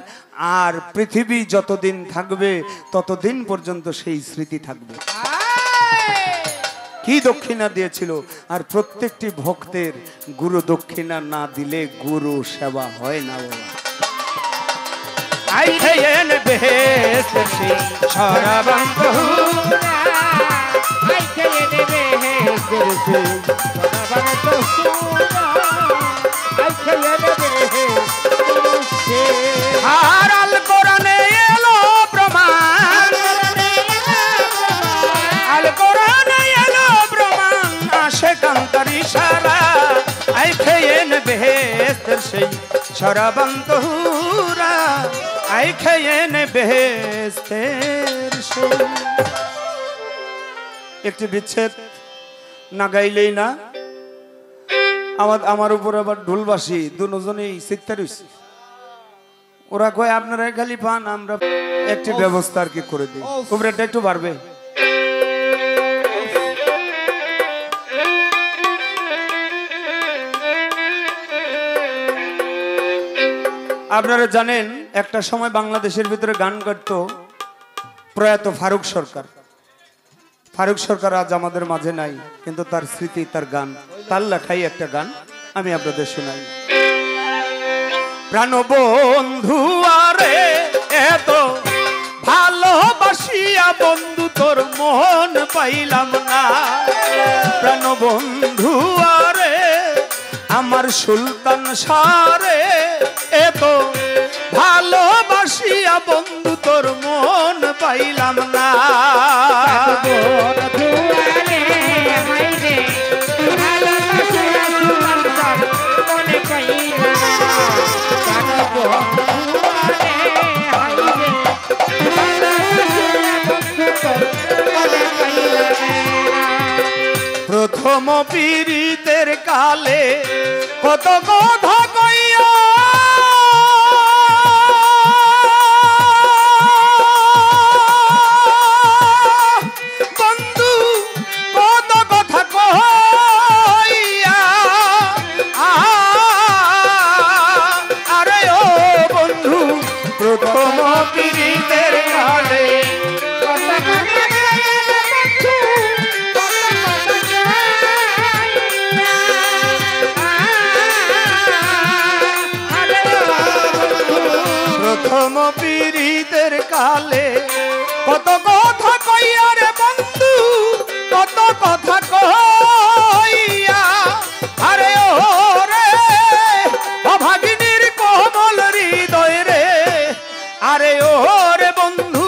আর পৃথিবী যতদিন থাকবে ততদিন পর্যন্ত সেই স্মৃতি থাকবে। কি দক্ষিণা দিয়েছিল? আর প্রত্যেকটি ভক্তের গুরু দক্ষিণা না দিলে গুরু সেবা হয় না বাবা। আইখেন বেহেশত সে শরাবন বহুরা, আইখেন বেহেশত সে শরাবন বহুরা, আইখেন বেহেশত সে। আর আল কোরআনে এলো প্রমাণ, আল কোরআনে এলো প্রমাণ, আশিকান্তর ইশারা, আইখেন বেহেশত সে শরাবন বহুরা, আইখেন বেহেশতের সে। একটি বিচ্ছেদ না গাইলেই না। আমার উপর আবার ঢোলবাসী দুজনেই চিৎকার হইছে। ওরা কয় আপনারা খালি পান, আমরা একটি ব্যবস্থা আর কি করে দিই, উপরেটা একটু বাড়বে। আপনারা জানেন একটা সময় বাংলাদেশের ভিতরে গান গাইত প্রয়াত ফারুক সরকার। ফারুক সরকার আজ আমাদের মাঝে নাই, কিন্তু তার স্মৃতি, তার গান, তার লেখাই একটা গান আমি আপনাদের শোনাই। প্রাণবন্ধু আরে এত ভালোবাসিয়া বন্ধু তোর মন পাইলাম না। প্রাণবন্ধু আরে আমার সুলতান সারে এত ভালোবাসিয়া বন্ধু তোর মন পাইলাম না। প্রথম পীড়িতের কালে কত কথা কইয়া বন্ধু, কত কথা কইয়া, আরে ও বন্ধু প্রথম পীড়িতের কালে প্রথম পীড়িতের কালে কত কথা কইয়া রে বন্ধু, কত কথা কইয়া, আরে ও রে অভাগিনীর কোমল হৃদয় রে, আরে ও রে বন্ধু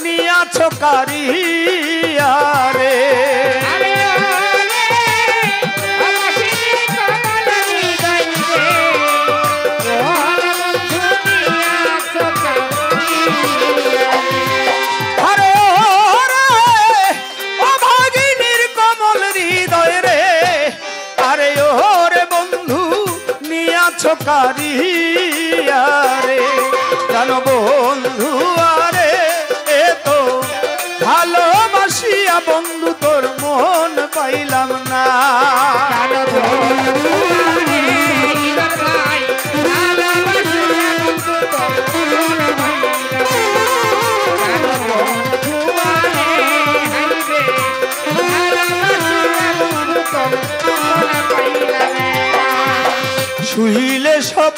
নিয়াছ কারিয়া রে। কারিয়া রে প্রাণ বন্ধু আরে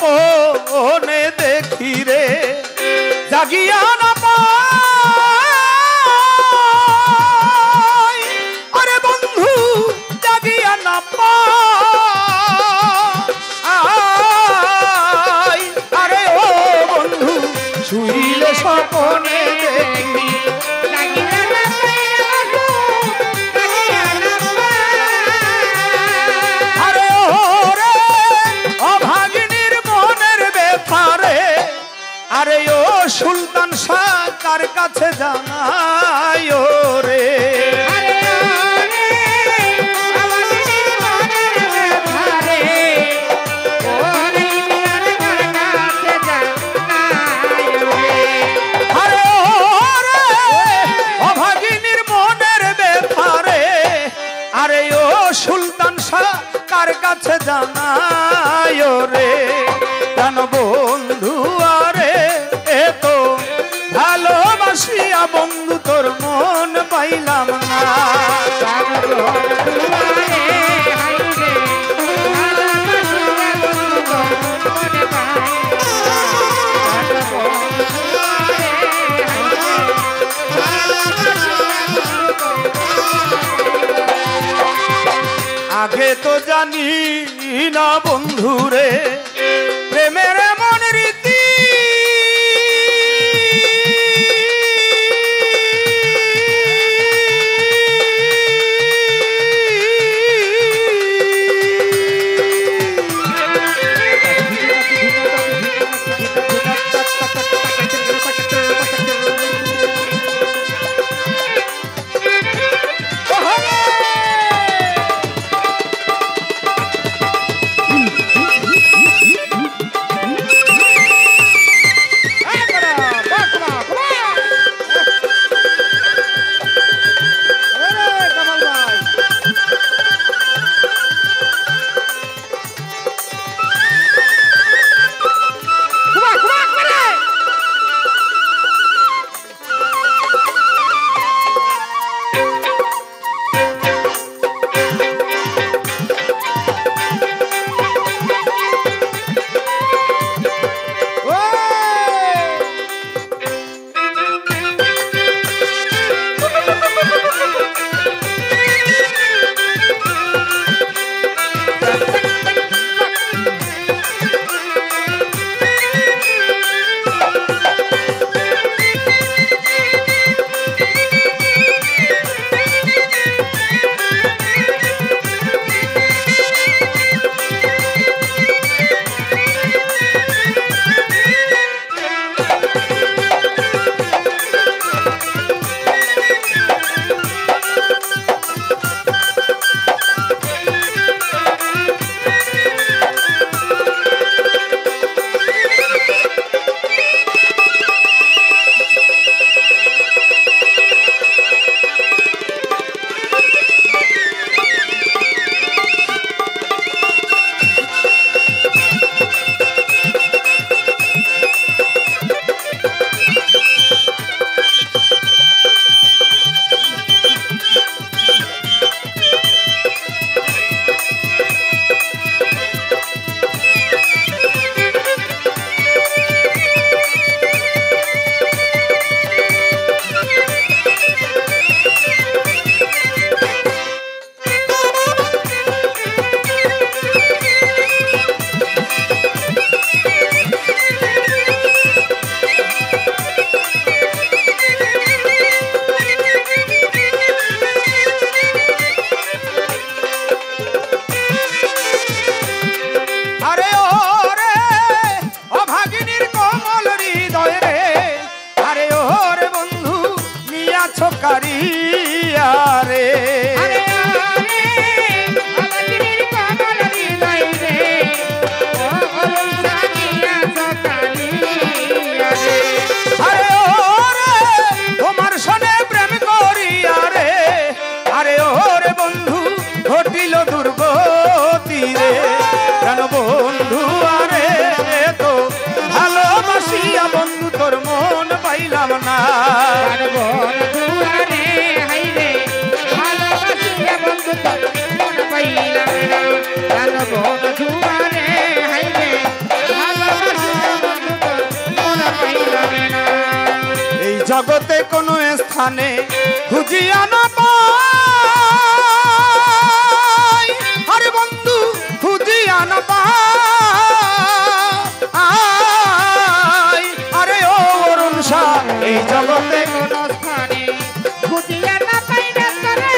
স্বপনে দেখি রে জাগিয়া না পাই আরে বন্ধু জাগিয়া না পাই আরে ও বন্ধু শুইলে স্বপনে দেখি আরে ওরে অভাগিনীর মনের ব্যাপারে আরে ও সুলতান শাহ কার কাছে জানাই রে আরে ওরে অভাগিনীর মনের ব্যাপারে আরে ও সুলতান শাহ কার কাছে জানাই রে জান বন্ধু আরে এ তো ভালোবাসিয়া বন্ধু তোর মন পাইলাম না আগে তো জানি না বন্ধুরে প্রেমের এমন রীতি বন্ধু আরে হাইরে জগতে কোনো স্থানে খুঁজিয়া না পাই, আরে বন্ধু খুঁজিয়া না পাই, আরে ও অরুণ শাহ এই জগতে কোনো স্থানে খুঁজিয়া না পাই রে তোরে,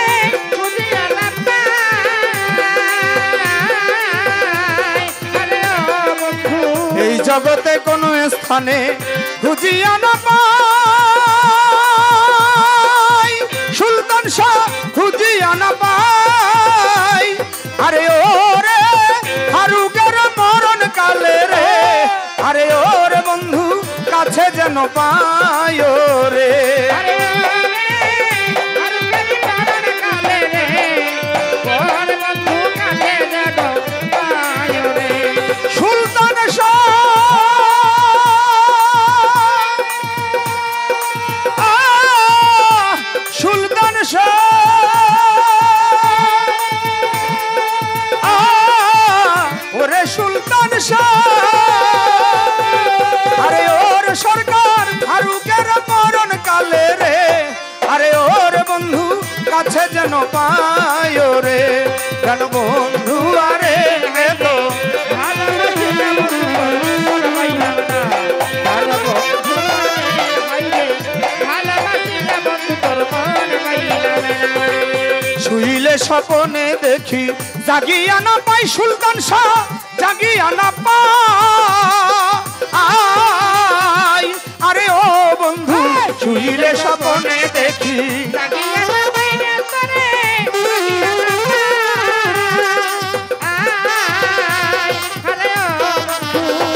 খুঁজিয়া না পাই, আরে ও বন্ধু এই জগতে কোনো স্থানে খুঁজিয়া না পাই, সুলতান শাহ খুঁজিয়া না পাই, আরে ওরে ফারুকের মরণ কালে রে, আরে ওরে বন্ধু কাছে যেন পাই রে, সুলতান শাহ সুলতান শাহ ওরে সুলতান শাহ, আরে ওর সরকার ফারুকের মরণ কালে রে, আরে ওর বন্ধু কাছে যেন পায় রে, কেন বন্ধু আরে তো শুইলে স্বপনে দেখি জাগিয়া না পাই, সুলতান শাহ জাগিয়া না পাই, আরে ও বন্ধু শুইলে স্বপনে দেখি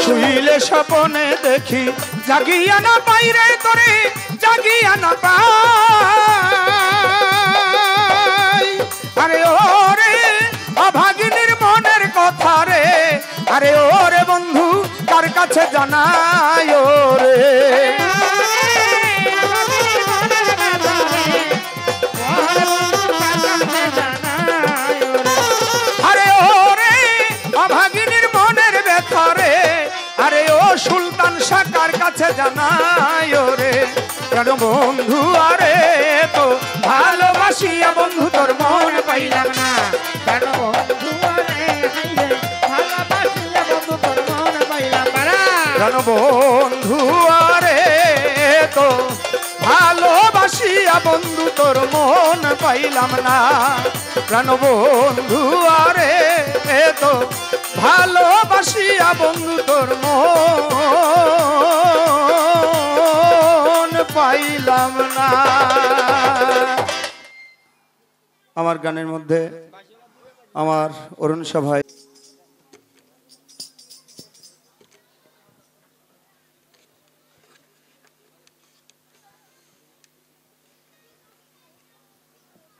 শুইলে স্বপনে দেখি জাগিয়া না পাই রে তোরে, জাগিয়া না পাই, আরে ওরে অভাগিনীর মনের কথা রে, আরে ওরে বন্ধু কার কাছে জানাই রে, আরে ওরে অভাগিনীর মনের ব্যথা রে, আরে ও সুলতান শাহ কার কাছে জানাই রে, কেন বন্ধু আরে তো ভালোবাসিয়া বন্ধু তোর মন পাইলাম না, কেন বন্ধু আরে ভালোবাসিয়া বন্ধু তোর মন পাইলাম না, কেন বন্ধু আরে তো ভালোবাসিয়া বন্ধু তোর মন পাইলাম না, কেন বন্ধু আরে তো ভালোবাসিয়া বন্ধু তোর মন পাইলাম না। আমার গানের মধ্যে আমার অরুণ সভায়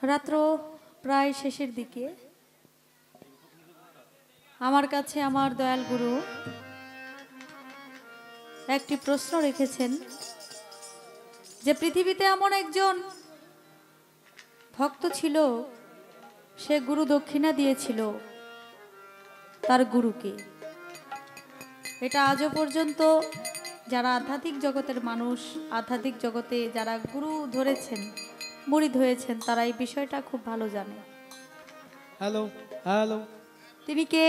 রাত্র প্রায় শেষের দিকে আমার কাছে আমার দয়াল গুরু একটি প্রশ্ন রেখেছেন যে পৃথিবীতে এমন একজন ভক্ত ছিল, সে গুরু দক্ষিণা দিয়েছিল তার গুরুকে। এটা আজও পর্যন্ত যারা আধ্যাত্মিক জগতের মানুষ, আধ্যাত্মিক জগতে যারা গুরু ধরেছেন, মুরিদ হয়েছেন, তারা এই বিষয়টা খুব ভালো জানে। হ্যালো হ্যালো, তিনি কে?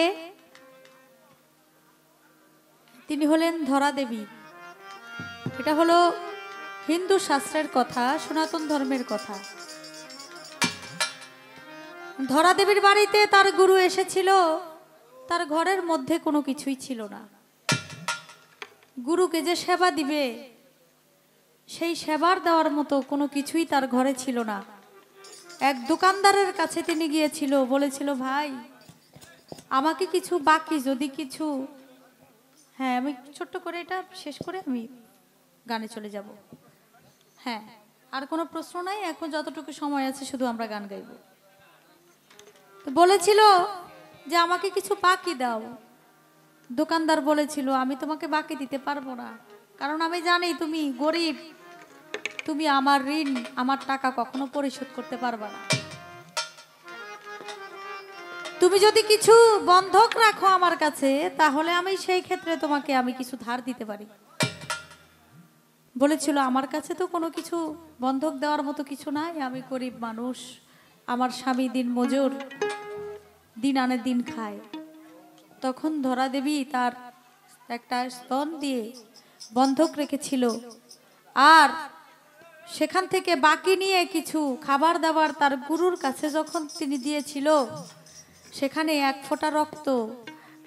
তিনি হলেন ধরা দেবী। এটা হলো হিন্দু শাস্ত্রের কথা, সনাতন ধর্মের কথা। ধরা দেবীর বাড়িতে তার গুরু এসেছিল, তার ঘরের মধ্যে কোনো কিছুই ছিল না। গুরুকে যে সেবা দিবে, সেই সেবার দেওয়ার মতো কোনো কিছুই তার ঘরে ছিল না। এক দোকানদারের কাছে তিনি গিয়েছিল, বলেছিল ভাই আমাকে কিছু বাকি, যদি কিছু, হ্যাঁ আমি ছোট্ট করে এটা শেষ করে আমি গানে চলে যাব। হ্যাঁ, আর কোনো প্রশ্ন নাই, এখন যতটুকু সময় আছে শুধু আমরা গান গাইব। তো বলেছিল যে আমাকে কিছু বাকি দাও। দোকানদার বলেছিল আমি তোমাকে বাকি দিতে পারবো না, কারণ আমি জানি তুমি গরিব, তুমি আমার ঋণ, আমার টাকা কখনো পরিশোধ করতে পারবে না। তুমি যদি কিছু বন্ধক রাখো আমার কাছে, তাহলে আমি সেই ক্ষেত্রে তোমাকে আমি কিছু ধার দিতে পারি। বলেছিল আমার কাছে তো কোনো কিছু বন্ধক দেওয়ার মতো কিছু নাই, আমি গরিব মানুষ, আমার স্বামী দিন মজুর, দিন আনে দিন খায়। তখন ধরা দেবী তার একটা স্তন দিয়ে বন্ধক রেখেছিল, আর সেখান থেকে বাকি নিয়ে কিছু খাবার দাবার তার গুরুর কাছে যখন তিনি দিয়েছিল, সেখানে এক ফোঁটা রক্ত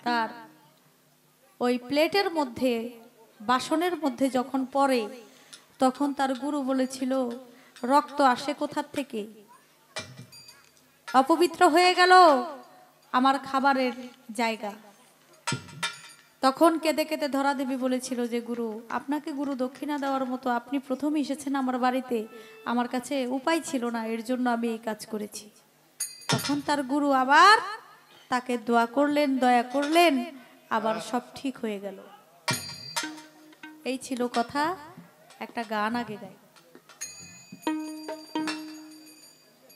তার ওই প্লেটের মধ্যে, বাসনের মধ্যে যখন পড়ে, তখন তার গুরু বলেছিল রক্ত আসে কোথা থেকে, অপবিত্র হয়ে গেল আমার খাবারের জায়গা। তখন কেঁদে কেঁদে ধরা দেবী বলেছিল যে গুরু, আপনাকে গুরু দক্ষিণা দেওয়ার মতো আপনি প্রথম এসেছেন আমার বাড়িতে, আমার কাছে উপায় ছিল না, এর জন্য আমি এই কাজ করেছি। তখন তার গুরু আবার তাকে দোয়া করলেন, দয়া করলেন, আবার সব ঠিক হয়ে গেল। এই ছিল কথা, একটা গান আগে গাই।